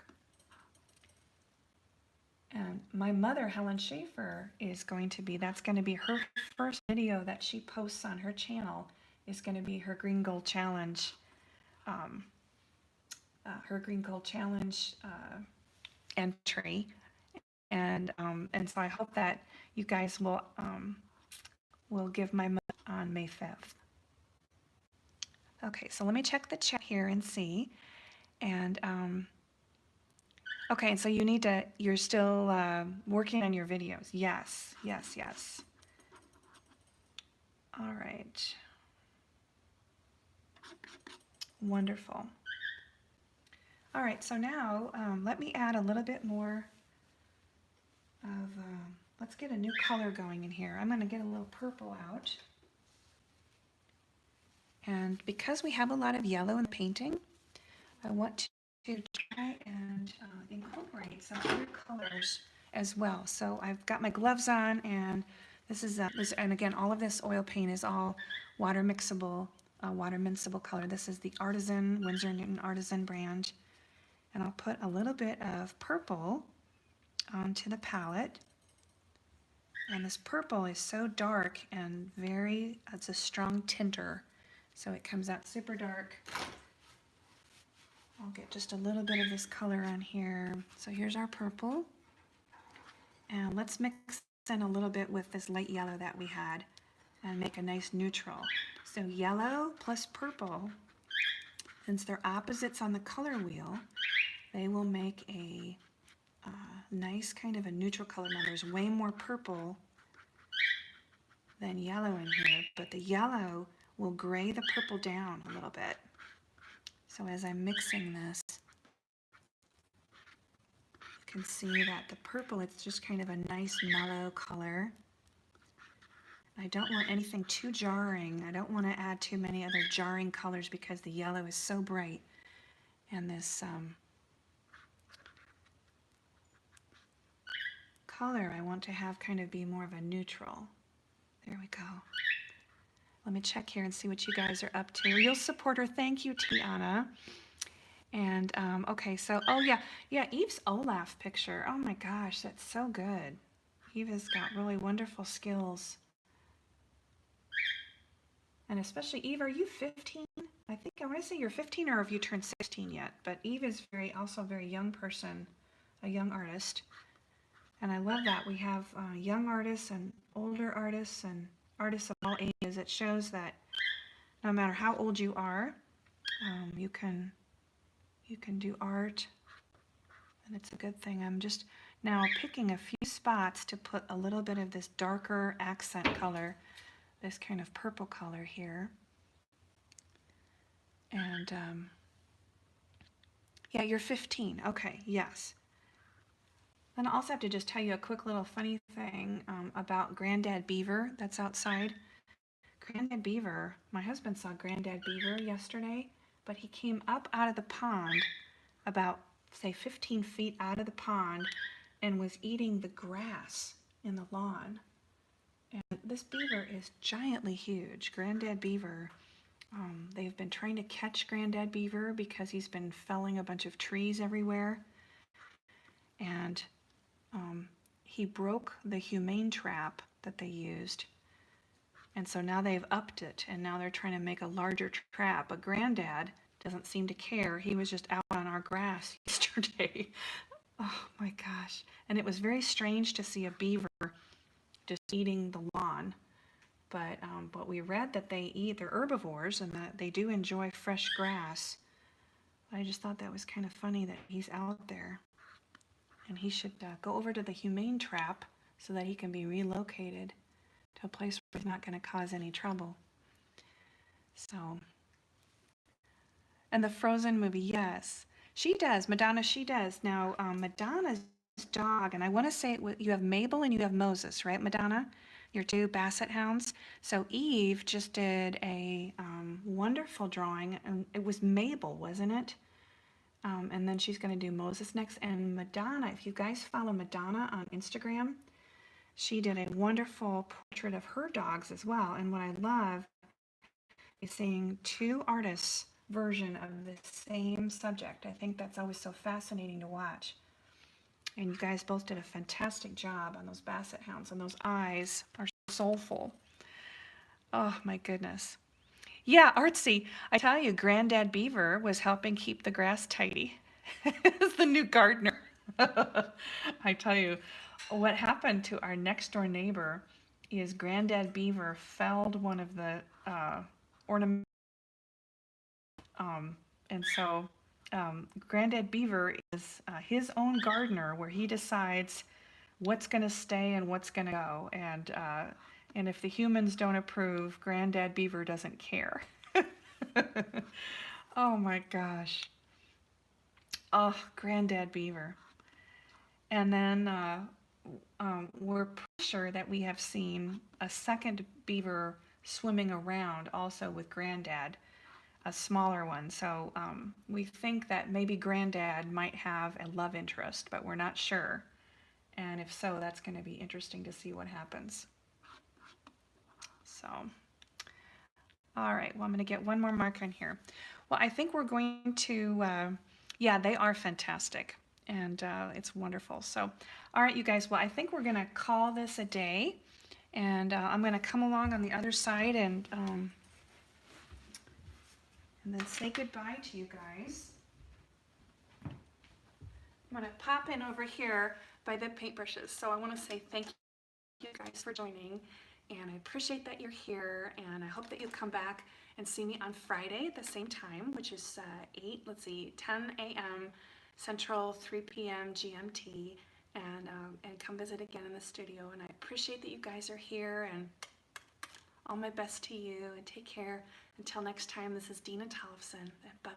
And my mother, Helen Schaefer, is going to be, that's going to be her first video that she posts on her channel, is going to be her Green Gold Challenge, entry. And so I hope that you guys will give my mother on May 5th. Okay, so let me check the chat here and see. And okay, so you're still working on your videos. Yes, yes, yes. All right. Wonderful. All right, so now let me add a little bit more of, let's get a new color going in here. I'm going to get a little purple out. And because we have a lot of yellow in the painting, I want to try and incorporate some other colors as well. So I've got my gloves on, and this is, and again, all of this oil paint is all water mixable color. This is the Artisan, Winsor & Newton Artisan brand. And I'll put a little bit of purple onto the palette. And this purple is so dark and it's a strong tinter. So it comes out super dark. I'll get just a little bit of this color on here. So here's our purple. And let's mix in a little bit with this light yellow that we had and make a nice neutral. So yellow plus purple, since they're opposites on the color wheel, they will make a nice kind of a neutral color. Now there's way more purple than yellow in here, but the yellow will gray the purple down a little bit. So as I'm mixing this, you can see that the purple, it's just kind of a nice mellow color. I don't want anything too jarring. I don't want to add too many other jarring colors because the yellow is so bright. And this color I want to have kind of be more of a neutral. There we go. Let me check here and see what you guys are up to. Real supporter, thank you, Tiana. And okay, so, oh yeah, Eve's Olaf picture. Oh my gosh, that's so good. Eve has got really wonderful skills. And especially Eve, are you 15? I think I want to say you're 15, or have you turned 16 yet? But Eve is also a very young person, a young artist. And I love that we have young artists and older artists and artists of all ages. It shows that no matter how old you are, you can do art, and it's a good thing. I'm just now picking a few spots to put a little bit of this darker accent color, this kind of purple color here. And yeah, you're 15. Okay, yes. Then I also have to just tell you a quick little funny thing about Granddad Beaver that's outside. Granddad Beaver, my husband saw Granddad Beaver yesterday, but he came up out of the pond about, say, 15 feet out of the pond and was eating the grass in the lawn. And this beaver is giantly huge. Granddad Beaver, they've been trying to catch Granddad Beaver because he's been felling a bunch of trees everywhere. And he broke the humane trap that they used. And so now they've upped it, and now they're trying to make a larger trap. But Granddad doesn't seem to care. He was just out on our grass yesterday. Oh my gosh. And it was very strange to see a beaver just eating the lawn. But we read that they're herbivores and that they do enjoy fresh grass. I just thought that was kind of funny that he's out there. And he should go over to the humane trap so that he can be relocated to a place where he's not going to cause any trouble. So, and the Frozen movie, yes. She does, Madonna, she does. Now, Madonna's dog, and I want to say you have Mabel and you have Moses, right, Madonna? Your two basset hounds. So Eve just did a wonderful drawing, and it was Mabel, wasn't it? And then she's going to do Moses next. And Madonna, if you guys follow Madonna on Instagram, she did a wonderful portrait of her dogs as well. And what I love is seeing two artists' version of the same subject. I think that's always so fascinating to watch. And you guys both did a fantastic job on those basset hounds, and those eyes are soulful. Oh my goodness. Yeah, artsy. I tell you, Granddad Beaver was helping keep the grass tidy. It's the new gardener. I tell you, what happened to our next door neighbor is Granddad Beaver felled one of the ornaments. And so Granddad Beaver is his own gardener, where he decides what's going to stay and what's going to go. And if the humans don't approve, Granddad Beaver doesn't care. Oh my gosh. Oh, Granddad Beaver. And then we're pretty sure that we have seen a second beaver swimming around also with Granddad, a smaller one. So we think that maybe Granddad might have a love interest, but we're not sure. And if so, that's going to be interesting to see what happens. So, all right, well, I'm going to get one more mark on here. Well, I think we're going to, yeah, they are fantastic, and it's wonderful. So, all right, you guys, well, I think we're going to call this a day, and I'm going to come along on the other side and then say goodbye to you guys. I'm going to pop in over here by the paintbrushes. So I want to say thank you guys for joining, and I appreciate that you're here, and I hope that you'll come back and see me on Friday at the same time, which is 10 a.m. Central, 3 p.m. GMT, and come visit again in the studio. And I appreciate that you guys are here, and All my best to you, and take care. Until next time, this is Dena Tollefson. Bye.